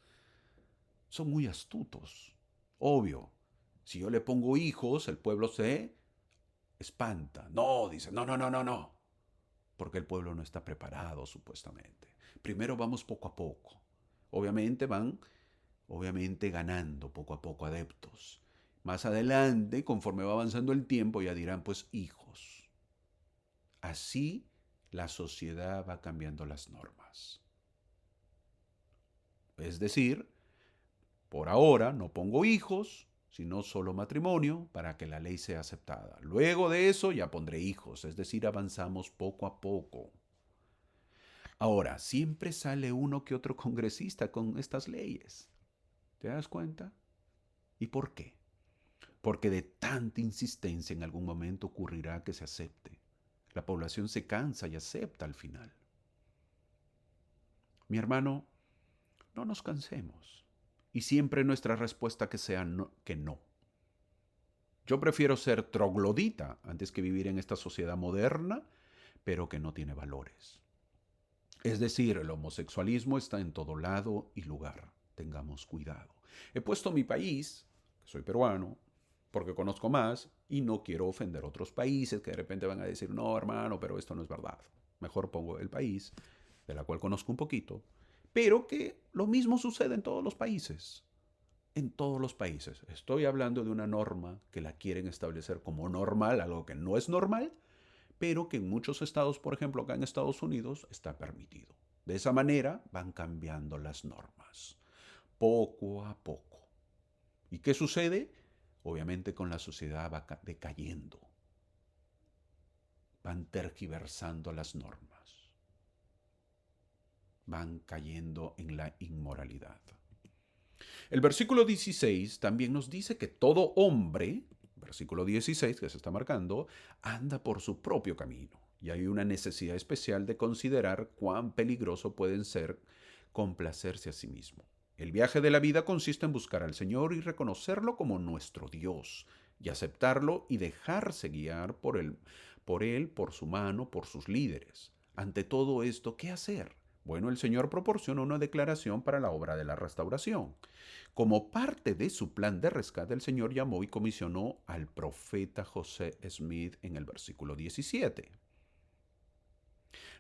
Son muy astutos. Obvio, si yo le pongo hijos, el pueblo se espanta. No, dice, no, no, no, no, no. Porque el pueblo no está preparado, supuestamente. Primero vamos poco a poco. obviamente ganando poco a poco adeptos. Más adelante, conforme va avanzando el tiempo, ya dirán, pues hijos. Así la sociedad va cambiando las normas. Es decir, por ahora no pongo hijos, sino solo matrimonio para que la ley sea aceptada. Luego de eso ya pondré hijos, es decir, avanzamos poco a poco. Ahora, siempre sale uno que otro congresista con estas leyes. ¿Te das cuenta? ¿Y por qué? Porque de tanta insistencia en algún momento ocurrirá que se acepte. La población se cansa y acepta al final. Mi hermano, no nos cansemos. Y siempre nuestra respuesta que sea no, que no. Yo prefiero ser troglodita antes que vivir en esta sociedad moderna, pero que no tiene valores. Es decir, el homosexualismo está en todo lado y lugar. Tengamos cuidado. He puesto mi país, que soy peruano, porque conozco más y no quiero ofender otros países que de repente van a decir, no, hermano, pero esto no es verdad. Mejor pongo el país, de la cual conozco un poquito, pero que lo mismo sucede en todos los países. En todos los países. Estoy hablando de una norma que la quieren establecer como normal, algo que no es normal, pero que en muchos estados, por ejemplo acá en Estados Unidos, está permitido. De esa manera van cambiando las normas, poco a poco. ¿Y qué sucede? Obviamente con la sociedad va decayendo, van tergiversando las normas, van cayendo en la inmoralidad. El versículo 16 también nos dice que todo hombre, versículo 16 que se está marcando, anda por su propio camino. Y hay una necesidad especial de considerar cuán peligroso pueden ser complacerse a sí mismo. El viaje de la vida consiste en buscar al Señor y reconocerlo como nuestro Dios, y aceptarlo y dejarse guiar por su mano, por sus líderes. Ante todo esto, ¿qué hacer? Bueno, el Señor proporciona una declaración para la obra de la restauración. Como parte de su plan de rescate, el Señor llamó y comisionó al profeta José Smith en el versículo 17.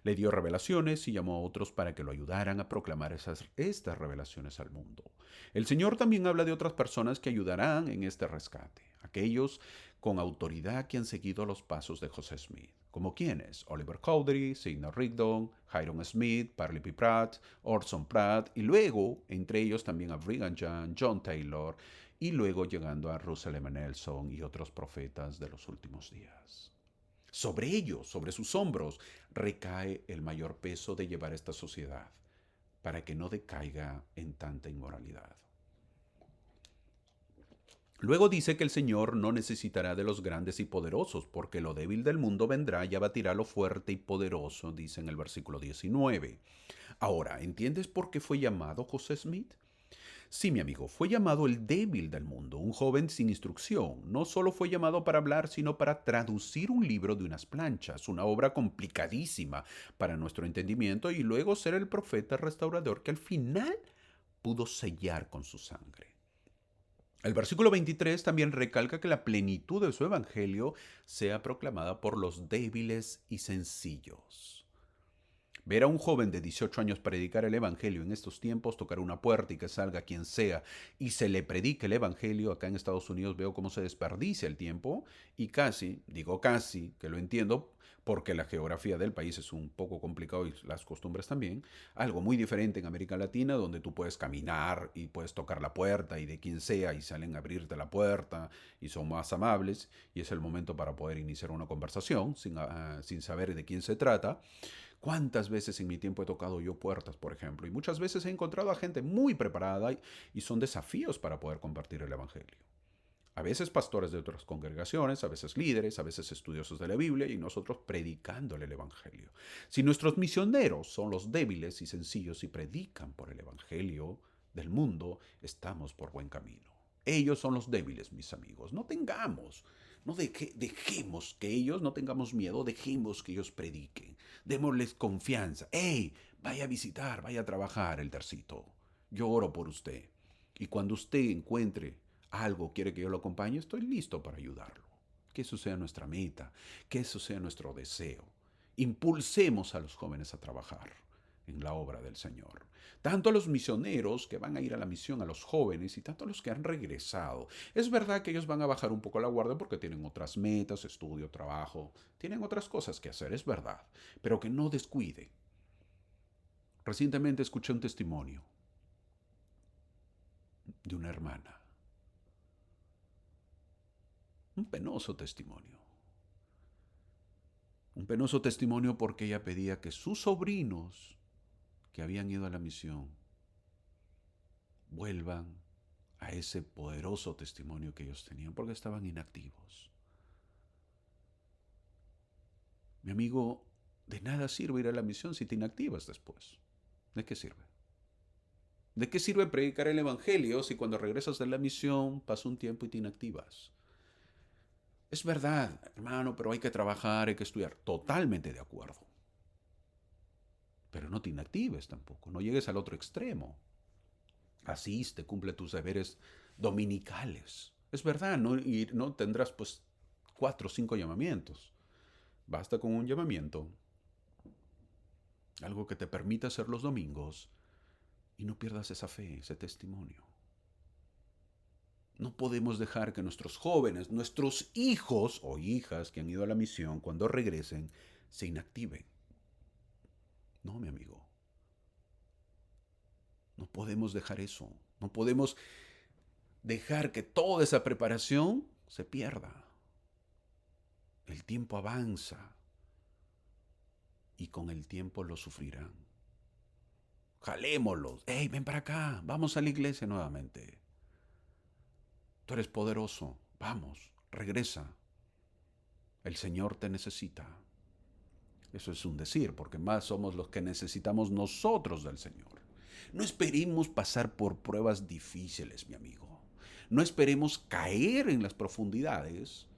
Le dio revelaciones y llamó a otros para que lo ayudaran a proclamar estas revelaciones al mundo. El Señor también habla de otras personas que ayudarán en este rescate, aquellos con autoridad que han seguido los pasos de José Smith, como quienes: Oliver Cowdery, Sidney Rigdon, Hiram Smith, Parley P. Pratt, Orson Pratt, y luego entre ellos también a Brigham Young, John Taylor, y luego llegando a Russell M. Nelson y otros profetas de los últimos días. Sobre ellos, sobre sus hombros, recae el mayor peso de llevar esta sociedad para que no decaiga en tanta inmoralidad. Luego dice que el Señor no necesitará de los grandes y poderosos, porque lo débil del mundo vendrá y abatirá lo fuerte y poderoso, dice en el versículo 19. Ahora, ¿entiendes por qué fue llamado José Smith? Sí, mi amigo, fue llamado el débil del mundo, un joven sin instrucción. No solo fue llamado para hablar, sino para traducir un libro de unas planchas, una obra complicadísima para nuestro entendimiento, y luego ser el profeta restaurador que al final pudo sellar con su sangre. El versículo 23 también recalca que la plenitud de su evangelio sea proclamada por los débiles y sencillos. Ver a un joven de 18 años predicar el Evangelio en estos tiempos, tocar una puerta y que salga quien sea y se le predique el Evangelio, acá en Estados Unidos veo cómo se desperdicia el tiempo y casi, digo casi, que lo entiendo porque la geografía del país es un poco complicado y las costumbres también, algo muy diferente en América Latina donde tú puedes caminar y puedes tocar la puerta y de quien sea y salen a abrirte la puerta y son más amables y es el momento para poder iniciar una conversación sin saber de quién se trata. ¿Cuántas veces en mi tiempo he tocado yo puertas, por ejemplo? Y muchas veces he encontrado a gente muy preparada y son desafíos para poder compartir el Evangelio. A veces pastores de otras congregaciones, a veces líderes, a veces estudiosos de la Biblia y nosotros predicándole el Evangelio. Si nuestros misioneros son los débiles y sencillos y predican por el Evangelio del mundo, estamos por buen camino. Ellos son los débiles, mis amigos. Dejemos que ellos, no tengamos miedo, dejemos que ellos prediquen. Démosles confianza. ¡Ey! Vaya a visitar, vaya a trabajar el tercito. Yo oro por usted. Y cuando usted encuentre algo, quiere que yo lo acompañe, estoy listo para ayudarlo. Que eso sea nuestra meta, que eso sea nuestro deseo. Impulsemos a los jóvenes a trabajar en la obra del Señor. Tanto a los misioneros que van a ir a la misión, a los jóvenes, y tanto a los que han regresado. Es verdad que ellos van a bajar un poco la guardia porque tienen otras metas, estudio, trabajo, tienen otras cosas que hacer, es verdad, pero que no descuide. Recientemente escuché un testimonio de una hermana, un penoso testimonio. Un penoso testimonio porque ella pedía que sus sobrinos que habían ido a la misión vuelvan a ese poderoso testimonio que ellos tenían porque estaban inactivos. Mi amigo, de nada sirve ir a la misión si te inactivas después. ¿De qué sirve? ¿De qué sirve predicar el Evangelio si cuando regresas de la misión pasa un tiempo y te inactivas? Es verdad, hermano, pero hay que trabajar, hay que estudiar. Totalmente de acuerdo. Pero no te inactives tampoco, no llegues al otro extremo. Asiste, cumple tus deberes dominicales. Es verdad, no tendrás pues 4 o 5 llamamientos. Basta con un llamamiento, algo que te permita hacer los domingos y no pierdas esa fe, ese testimonio. No podemos dejar que nuestros jóvenes, nuestros hijos o hijas que han ido a la misión, cuando regresen, se inactiven. No, mi amigo. No podemos dejar eso. No podemos dejar que toda esa preparación se pierda. El tiempo avanza y con el tiempo lo sufrirán. Jalémoslos. ¡Ey, ven para acá! Vamos a la iglesia nuevamente. Tú eres poderoso. Vamos, regresa. El Señor te necesita. Eso es un decir, porque más somos los que necesitamos nosotros del Señor. No esperemos pasar por pruebas difíciles, mi amigo. No esperemos caer en las profundidades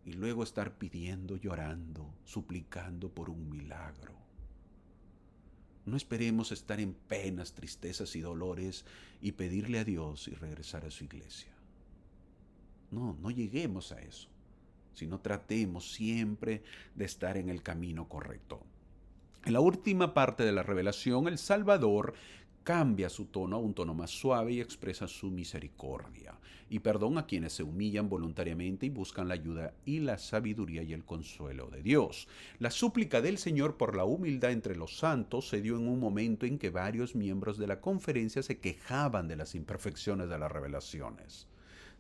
y luego estar pidiendo, llorando, suplicando por un milagro. No esperemos estar en penas, tristezas y dolores y pedirle a Dios y regresar a su iglesia. No lleguemos a eso, sino tratemos siempre de estar en el camino correcto. En la última parte de la revelación, el Salvador cambia su tono a un tono más suave y expresa su misericordia y perdón a quienes se humillan voluntariamente y buscan la ayuda y la sabiduría y el consuelo de Dios. La súplica del Señor por la humildad entre los santos se dio en un momento en que varios miembros de la conferencia se quejaban de las imperfecciones de las revelaciones.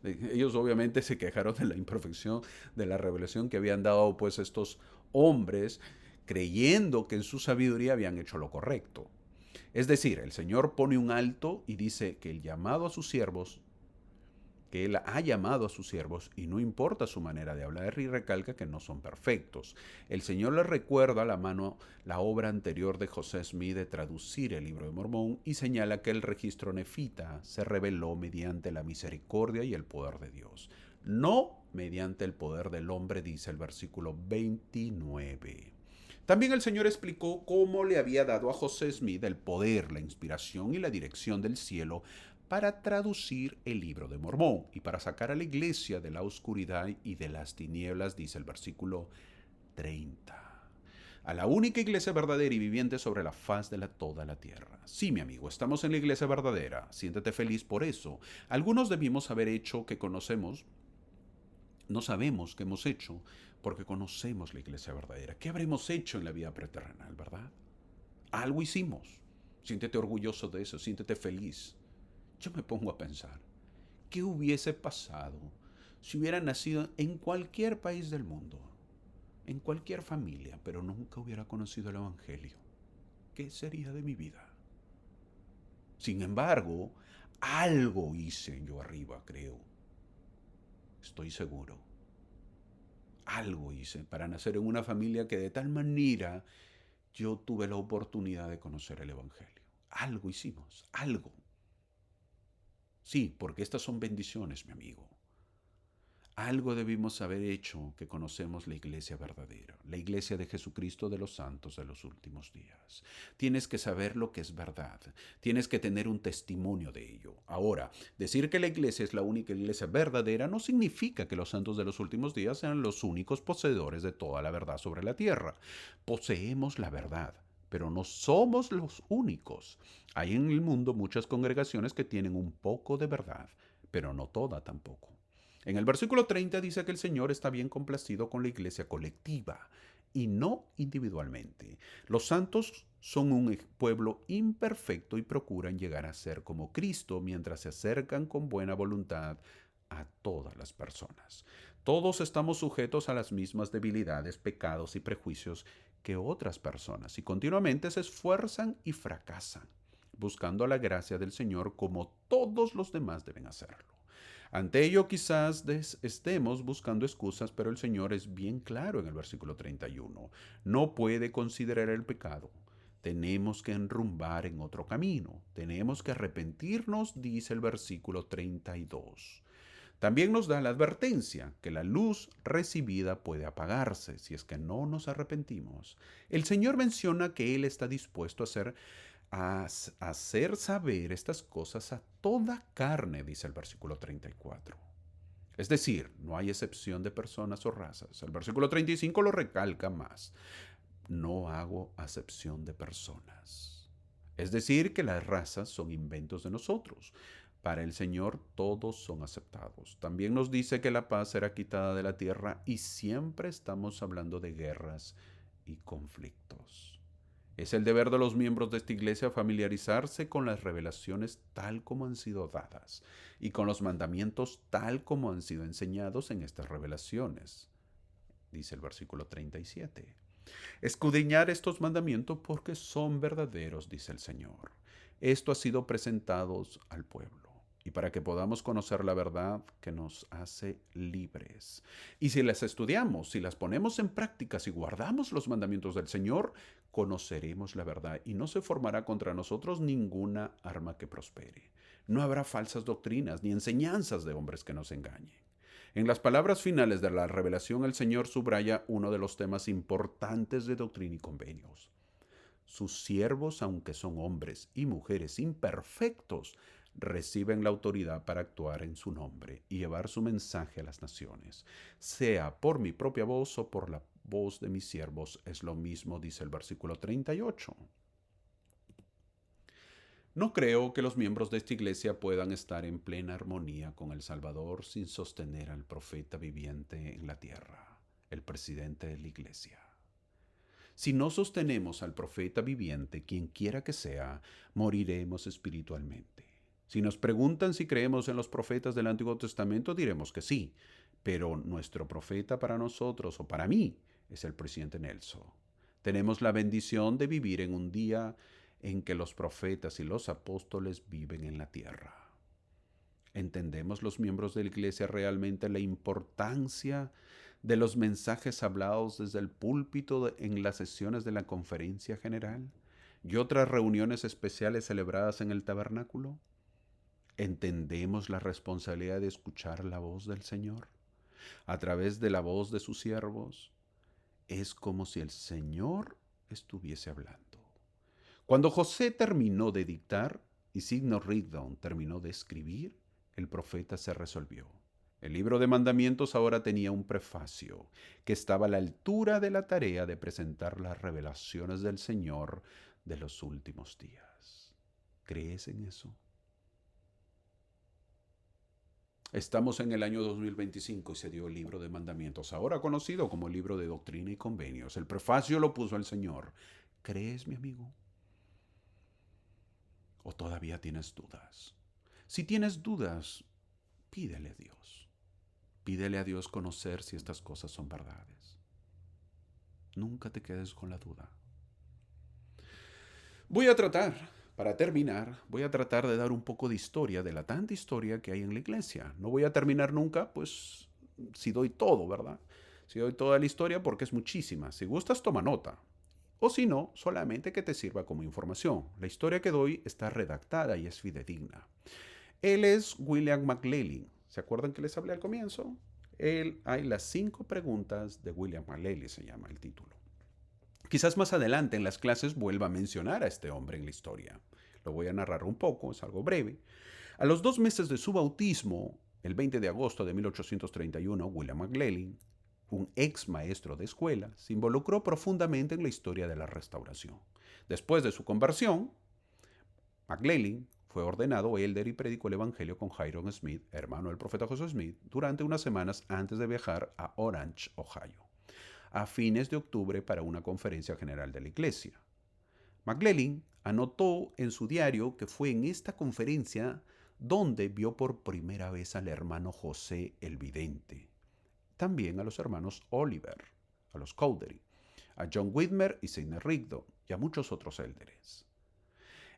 Ellos obviamente se quejaron de la imperfección de la revelación que habían dado pues estos hombres creyendo que en su sabiduría habían hecho lo correcto. Es decir, el Señor pone un alto y dice que el llamado a sus siervos, que Él ha llamado a sus siervos y no importa su manera de hablar y recalca que no son perfectos. El Señor les recuerda a la mano la obra anterior de José Smith de traducir el libro de Mormón y señala que el registro nefita se reveló mediante la misericordia y el poder de Dios, no mediante el poder del hombre, dice el versículo 29. También el Señor explicó cómo le había dado a José Smith el poder, la inspiración y la dirección del cielo para traducir el libro de Mormón y para sacar a la iglesia de la oscuridad y de las tinieblas, dice el versículo 30. A la única iglesia verdadera y viviente sobre la faz de toda la tierra. Sí, mi amigo, estamos en la iglesia verdadera. Siéntete feliz por eso. Algunos debimos haber hecho que conocemos. No sabemos qué hemos hecho porque conocemos la iglesia verdadera. ¿Qué habremos hecho en la vida preterrenal, verdad? Algo hicimos. Siéntete orgulloso de eso, siéntete feliz. Yo me pongo a pensar, ¿qué hubiese pasado si hubiera nacido en cualquier país del mundo, en cualquier familia, pero nunca hubiera conocido el Evangelio? ¿Qué sería de mi vida? Sin embargo, algo hice yo arriba, creo. Estoy seguro. Algo hice para nacer en una familia que de tal manera yo tuve la oportunidad de conocer el Evangelio. Algo hicimos, algo. Sí, porque estas son bendiciones, mi amigo. Algo debimos haber hecho que conocemos la iglesia verdadera, la iglesia de Jesucristo de los santos de los últimos días. Tienes que saber lo que es verdad, tienes que tener un testimonio de ello. Ahora, decir que la iglesia es la única iglesia verdadera no significa que los santos de los últimos días sean los únicos poseedores de toda la verdad sobre la tierra. Poseemos la verdad, pero no somos los únicos. Hay en el mundo muchas congregaciones que tienen un poco de verdad, pero no toda tampoco. En el versículo 30 dice que el Señor está bien complacido con la iglesia colectiva y no individualmente. Los santos son un pueblo imperfecto y procuran llegar a ser como Cristo mientras se acercan con buena voluntad a todas las personas. Todos estamos sujetos a las mismas debilidades, pecados y prejuicios que otras personas y continuamente se esfuerzan y fracasan, buscando la gracia del Señor como todos los demás deben hacerlo. Ante ello quizás estemos buscando excusas, pero el Señor es bien claro en el versículo 31. No puede considerar el pecado. Tenemos que enrumbar en otro camino. Tenemos que arrepentirnos, dice el versículo 32. También nos da la advertencia que la luz recibida puede apagarse si es que no nos arrepentimos. El Señor menciona que Él está dispuesto a hacer saber estas cosas a toda carne, dice el versículo 34. Es decir, no hay excepción de personas o razas. El versículo 35 lo recalca más. No hago acepción de personas. Es decir, que las razas son inventos de nosotros. Para el Señor todos son aceptados. También nos dice que la paz será quitada de la tierra y siempre estamos hablando de guerras y conflictos. Es el deber de los miembros de esta iglesia familiarizarse con las revelaciones tal como han sido dadas y con los mandamientos tal como han sido enseñados en estas revelaciones, dice el versículo 37. Escudriñar estos mandamientos porque son verdaderos, dice el Señor. Esto ha sido presentado al pueblo y para que podamos conocer la verdad que nos hace libres. Y si las estudiamos, si las ponemos en práctica, si guardamos los mandamientos del Señor, conoceremos la verdad y no se formará contra nosotros ninguna arma que prospere. No habrá falsas doctrinas ni enseñanzas de hombres que nos engañen. En las palabras finales de la revelación, el Señor subraya uno de los temas importantes de Doctrina y Convenios. Sus siervos, aunque son hombres y mujeres imperfectos, reciben la autoridad para actuar en su nombre y llevar su mensaje a las naciones. Sea por mi propia voz o por la voz de mis siervos, es lo mismo, dice el versículo 38. No creo que los miembros de esta iglesia puedan estar en plena armonía con el Salvador sin sostener al profeta viviente en la tierra, el presidente de la iglesia. Si no sostenemos al profeta viviente, quien quiera que sea, moriremos espiritualmente. Si nos preguntan si creemos en los profetas del Antiguo Testamento, diremos que sí, pero nuestro profeta para nosotros o para mí es el presidente Nelson. Tenemos la bendición de vivir en un día en que los profetas y los apóstoles viven en la tierra. ¿Entendemos los miembros de la iglesia realmente la importancia de los mensajes hablados desde el púlpito en las sesiones de la conferencia general y otras reuniones especiales celebradas en el tabernáculo? ¿Entendemos la responsabilidad de escuchar la voz del Señor a través de la voz de sus siervos? Es como si el Señor estuviese hablando. Cuando José terminó de dictar y Signo Rigdon terminó de escribir, el profeta se resolvió. El libro de mandamientos ahora tenía un prefacio que estaba a la altura de la tarea de presentar las revelaciones del Señor de los últimos días. ¿Crees en eso? Estamos en el año 2025 y se dio el libro de mandamientos, ahora conocido como el libro de Doctrina y Convenios. El prefacio lo puso el Señor. ¿Crees, mi amigo? ¿O todavía tienes dudas? Si tienes dudas, pídele a Dios. Pídele a Dios conocer si estas cosas son verdades. Nunca te quedes con la duda. Para terminar, voy a tratar de dar un poco de historia, de la tanta historia que hay en la iglesia. No voy a terminar nunca, pues, si doy todo, ¿verdad? Si doy toda la historia porque es muchísima. Si gustas, toma nota. O si no, solamente que te sirva como información. La historia que doy está redactada y es fidedigna. Él es William McLellin. ¿Se acuerdan que les hablé al comienzo? Hay las 5 preguntas de William McLellin, se llama el título. Quizás más adelante en las clases vuelva a mencionar a este hombre en la historia. Lo voy a narrar un poco, es algo breve. A los 2 meses de su bautismo, el 20 de agosto de 1831, William McLellin un ex maestro de escuela, se involucró profundamente en la historia de la restauración. Después de su conversión, McLellan fue ordenado elder y predicó el evangelio con Hyrum Smith, hermano del profeta José Smith, durante unas semanas antes de viajar a Orange, Ohio, a fines de octubre para una conferencia general de la iglesia. McLellan anotó en su diario que fue en esta conferencia donde vio por primera vez al hermano José el Vidente, también a los hermanos Oliver, a los Cowdery, a John Whitmer y Sidney Rigdon y a muchos otros élderes.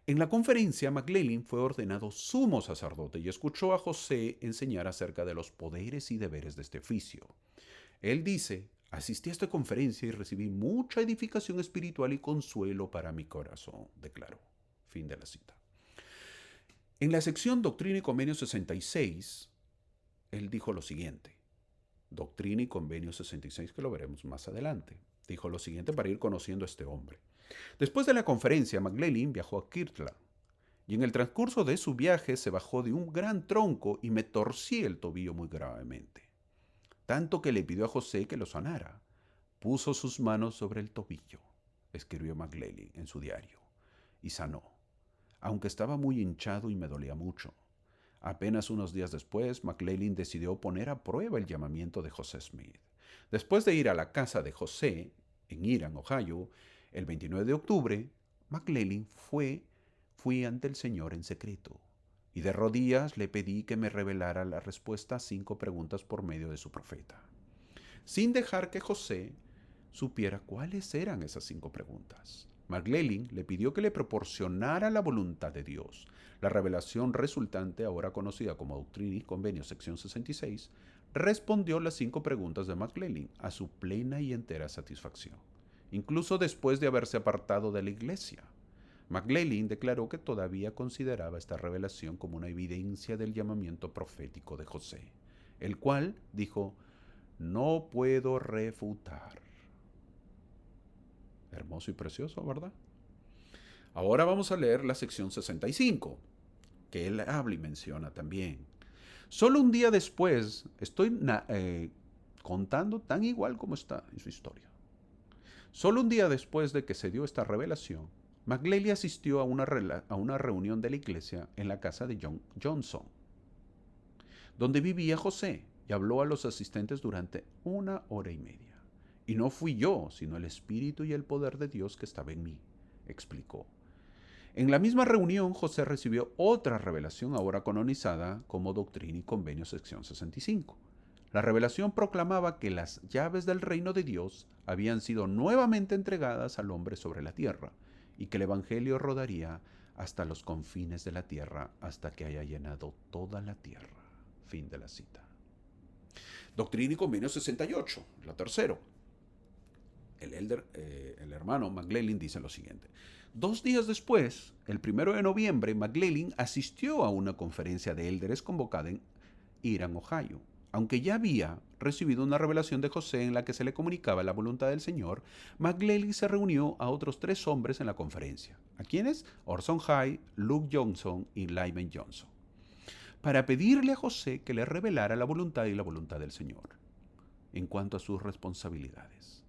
En la conferencia, McLellan fue ordenado sumo sacerdote y escuchó a José enseñar acerca de los poderes y deberes de este oficio. Él dice: asistí a esta conferencia y recibí mucha edificación espiritual y consuelo para mi corazón, declaró. Fin de la cita. En la sección Doctrina y Convenio 66, él dijo lo siguiente. Doctrina y Convenio 66, que lo veremos más adelante. Dijo lo siguiente para ir conociendo a este hombre. Después de la conferencia, McLellan viajó a Kirtland, y en el transcurso de su viaje se bajó de un gran tronco y me torcí el tobillo muy gravemente, tanto que le pidió a José que lo sanara. Puso sus manos sobre el tobillo, escribió McLellan en su diario, y sanó, aunque estaba muy hinchado y me dolía mucho. Apenas unos días después, McLellan decidió poner a prueba el llamamiento de José Smith. Después de ir a la casa de José, en Hiram, Ohio, el 29 de octubre, McLellan fui ante el Señor en secreto, y de rodillas le pedí que me revelara la respuesta a 5 preguntas por medio de su profeta, sin dejar que José supiera cuáles eran esas 5 preguntas. McLellan le pidió que le proporcionara la voluntad de Dios. La revelación resultante, ahora conocida como Doctrina y Convenio, sección 66, respondió las 5 preguntas de McLellan a su plena y entera satisfacción, incluso después de haberse apartado de la iglesia. McLellan declaró que todavía consideraba esta revelación como una evidencia del llamamiento profético de José, el cual, dijo, no puedo refutar. Hermoso y precioso, ¿verdad? Ahora vamos a leer la sección 65, que él habla y menciona también. Solo un día después, estoy contando tan igual como está en su historia. Solo un día después de que se dio esta revelación, McLellan asistió a una reunión de la iglesia en la casa de John Johnson, donde vivía José, y habló a los asistentes durante 1 hora y media. Y no fui yo, sino el Espíritu y el poder de Dios que estaba en mí, explicó. En la misma reunión, José recibió otra revelación ahora canonizada como Doctrina y Convenio, sección 65. La revelación proclamaba que las llaves del reino de Dios habían sido nuevamente entregadas al hombre sobre la tierra, y que el Evangelio rodaría hasta los confines de la tierra hasta que haya llenado toda la tierra. Fin de la cita. Doctrina y Convenio 68, la tercera. El hermano McLellan dice lo siguiente. 2 días después, el 1 de noviembre, McLellan asistió a una conferencia de élderes convocada en Hiram, Ohio. Aunque ya había recibido una revelación de José en la que se le comunicaba la voluntad del Señor, McLellan se reunió a otros 3 hombres en la conferencia. ¿A quiénes? Orson Hyde, Luke Johnson y Lyman Johnson, para pedirle a José que le revelara la voluntad y la voluntad del Señor en cuanto a sus responsabilidades.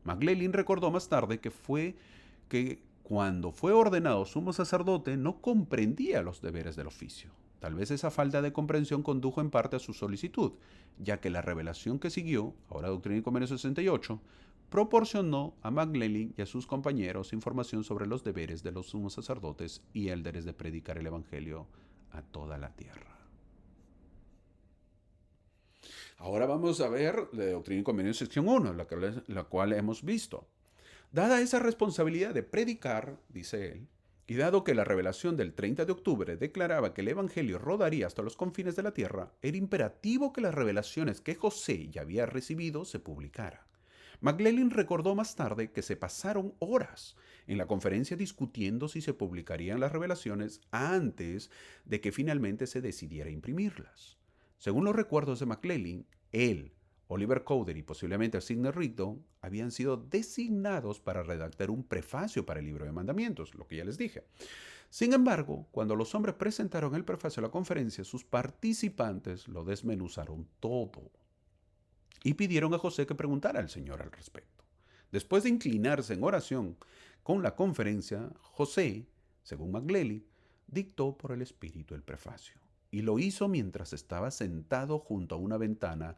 McLellan recordó más tarde que cuando fue ordenado sumo sacerdote no comprendía los deberes del oficio. Tal vez esa falta de comprensión condujo en parte a su solicitud, ya que la revelación que siguió, ahora Doctrina y Convenio 68, proporcionó a McLellan y a sus compañeros información sobre los deberes de los sumos sacerdotes y élderes de predicar el Evangelio a toda la tierra. Ahora vamos a ver la Doctrina y Convenio sección 1, la cual hemos visto. Dada esa responsabilidad de predicar, dice él, y dado que la revelación del 30 de octubre declaraba que el Evangelio rodaría hasta los confines de la tierra, era imperativo que las revelaciones que José ya había recibido se publicaran. McLellan recordó más tarde que se pasaron horas en la conferencia discutiendo si se publicarían las revelaciones antes de que finalmente se decidiera imprimirlas. Según los recuerdos de McLellan, él, Oliver Cowdery y posiblemente Sidney Rigdon habían sido designados para redactar un prefacio para el libro de mandamientos, lo que ya les dije. Sin embargo, cuando los hombres presentaron el prefacio a la conferencia, sus participantes lo desmenuzaron todo. y pidieron a José que preguntara al Señor al respecto. Después de inclinarse en oración con la conferencia, José, según McLely, dictó por el Espíritu el prefacio, y lo hizo mientras estaba sentado junto a una ventana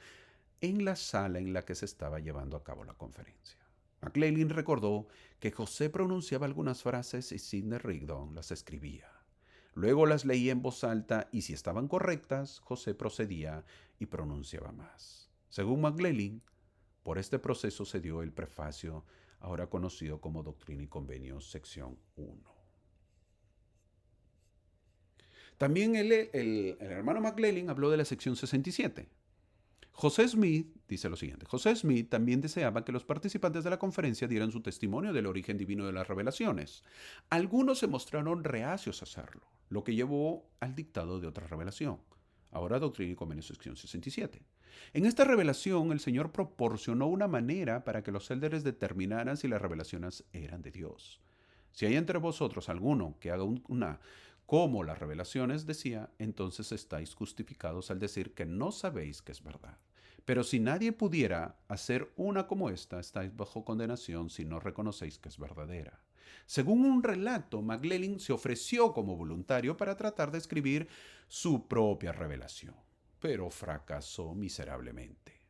en la sala en la que se estaba llevando a cabo la conferencia. McLellan recordó que José pronunciaba algunas frases y Sidney Rigdon las escribía. Luego las leía en voz alta y si estaban correctas, José procedía y pronunciaba más. Según McLellan, por este proceso se dio el prefacio, ahora conocido como Doctrina y Convenios, sección 1. También el hermano McLellan habló de la sección 67. José Smith dice lo siguiente: José Smith también deseaba que los participantes de la conferencia dieran su testimonio del origen divino de las revelaciones. Algunos se mostraron reacios a hacerlo, lo que llevó al dictado de otra revelación. Ahora Doctrina y Convenios, sección 67. En esta revelación, el Señor proporcionó una manera para que los élderes determinaran si las revelaciones eran de Dios. Si hay entre vosotros alguno que haga una como las revelaciones, decía, entonces estáis justificados al decir que no sabéis que es verdad. Pero si nadie pudiera hacer una como esta, estáis bajo condenación si no reconocéis que es verdadera. Según un relato, McLellan se ofreció como voluntario para tratar de escribir su propia revelación, pero fracasó miserablemente.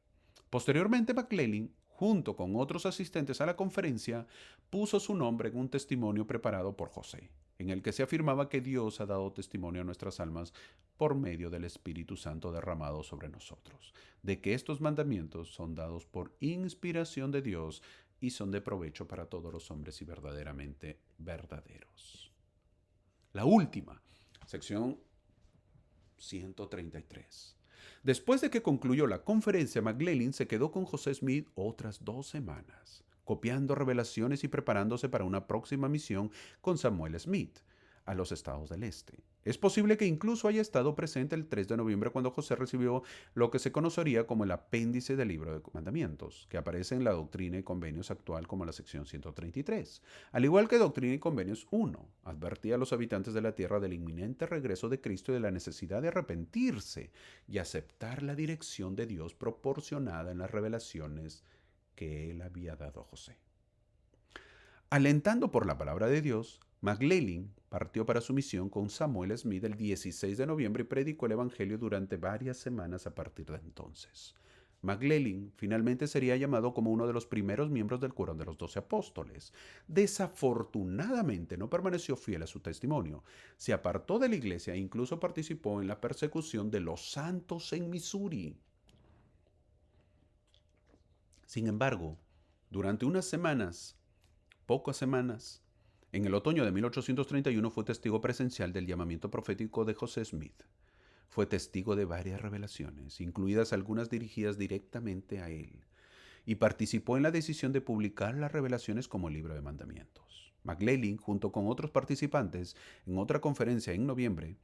Posteriormente, McLellan, junto con otros asistentes a la conferencia, puso su nombre en un testimonio preparado por José, en el que se afirmaba que Dios ha dado testimonio a nuestras almas por medio del Espíritu Santo derramado sobre nosotros, de que estos mandamientos son dados por inspiración de Dios y son de provecho para todos los hombres y verdaderamente verdaderos. La última, sección 133. Después de que concluyó la conferencia, McLellan se quedó con José Smith otras 2 semanas, copiando revelaciones y preparándose para una próxima misión con Samuel Smith a los estados del este. Es posible que incluso haya estado presente el 3 de noviembre cuando José recibió lo que se conocería como el apéndice del libro de mandamientos, que aparece en la Doctrina y Convenios actual como la sección 133. Al igual que Doctrina y Convenios 1, advertía a los habitantes de la tierra del inminente regreso de Cristo y de la necesidad de arrepentirse y aceptar la dirección de Dios proporcionada en las revelaciones que él había dado a José. Alentando por la palabra de Dios, McLellan partió para su misión con Samuel Smith el 16 de noviembre y predicó el Evangelio durante varias semanas a partir de entonces. McLellan finalmente sería llamado como uno de los primeros miembros del coro de los 12 apóstoles. Desafortunadamente no permaneció fiel a su testimonio. Se apartó de la iglesia e incluso participó en la persecución de los santos en Missouri. Sin embargo, durante unas semanas, pocas semanas, en el otoño de 1831 fue testigo presencial del llamamiento profético de José Smith. Fue testigo de varias revelaciones, incluidas algunas dirigidas directamente a él, y participó en la decisión de publicar las revelaciones como libro de mandamientos. McLellan, junto con otros participantes, en otra conferencia en noviembre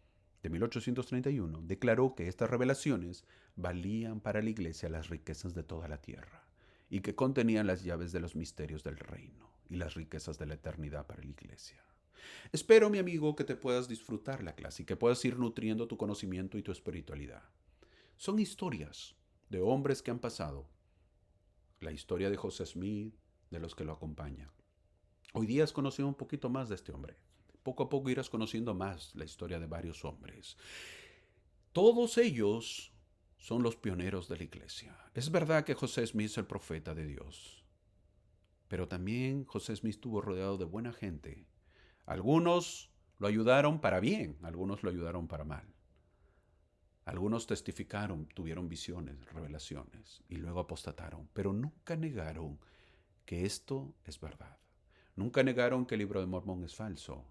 de 1831, declaró que estas revelaciones valían para la iglesia las riquezas de toda la tierra y que contenían las llaves de los misterios del reino y las riquezas de la eternidad para la iglesia. Espero, mi amigo, que te puedas disfrutar la clase y que puedas ir nutriendo tu conocimiento y tu espiritualidad. Son historias de hombres que han pasado. La historia de José Smith, de los que lo acompañan. Hoy día has conocido un poquito más de este hombre. Poco a poco irás conociendo más la historia de varios hombres. Todos ellos son los pioneros de la iglesia. Es verdad que José Smith es el profeta de Dios, pero también José Smith estuvo rodeado de buena gente. Algunos lo ayudaron para bien, algunos lo ayudaron para mal. Algunos testificaron, tuvieron visiones, revelaciones y luego apostataron, pero nunca negaron que esto es verdad. Nunca negaron que el libro de Mormón es falso.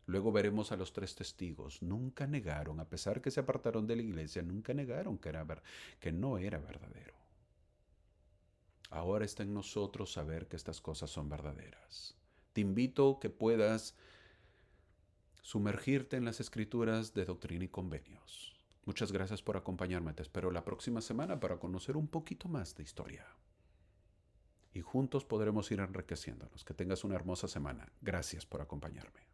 Luego veremos a los 3 testigos. Nunca negaron, a pesar que se apartaron de la iglesia, nunca negaron que no era verdadero. Ahora está en nosotros saber que estas cosas son verdaderas. Te invito a que puedas sumergirte en las escrituras de Doctrina y Convenios. Muchas gracias por acompañarme. Te espero la próxima semana para conocer un poquito más de historia. Y juntos podremos ir enriqueciéndonos. Que tengas una hermosa semana. Gracias por acompañarme.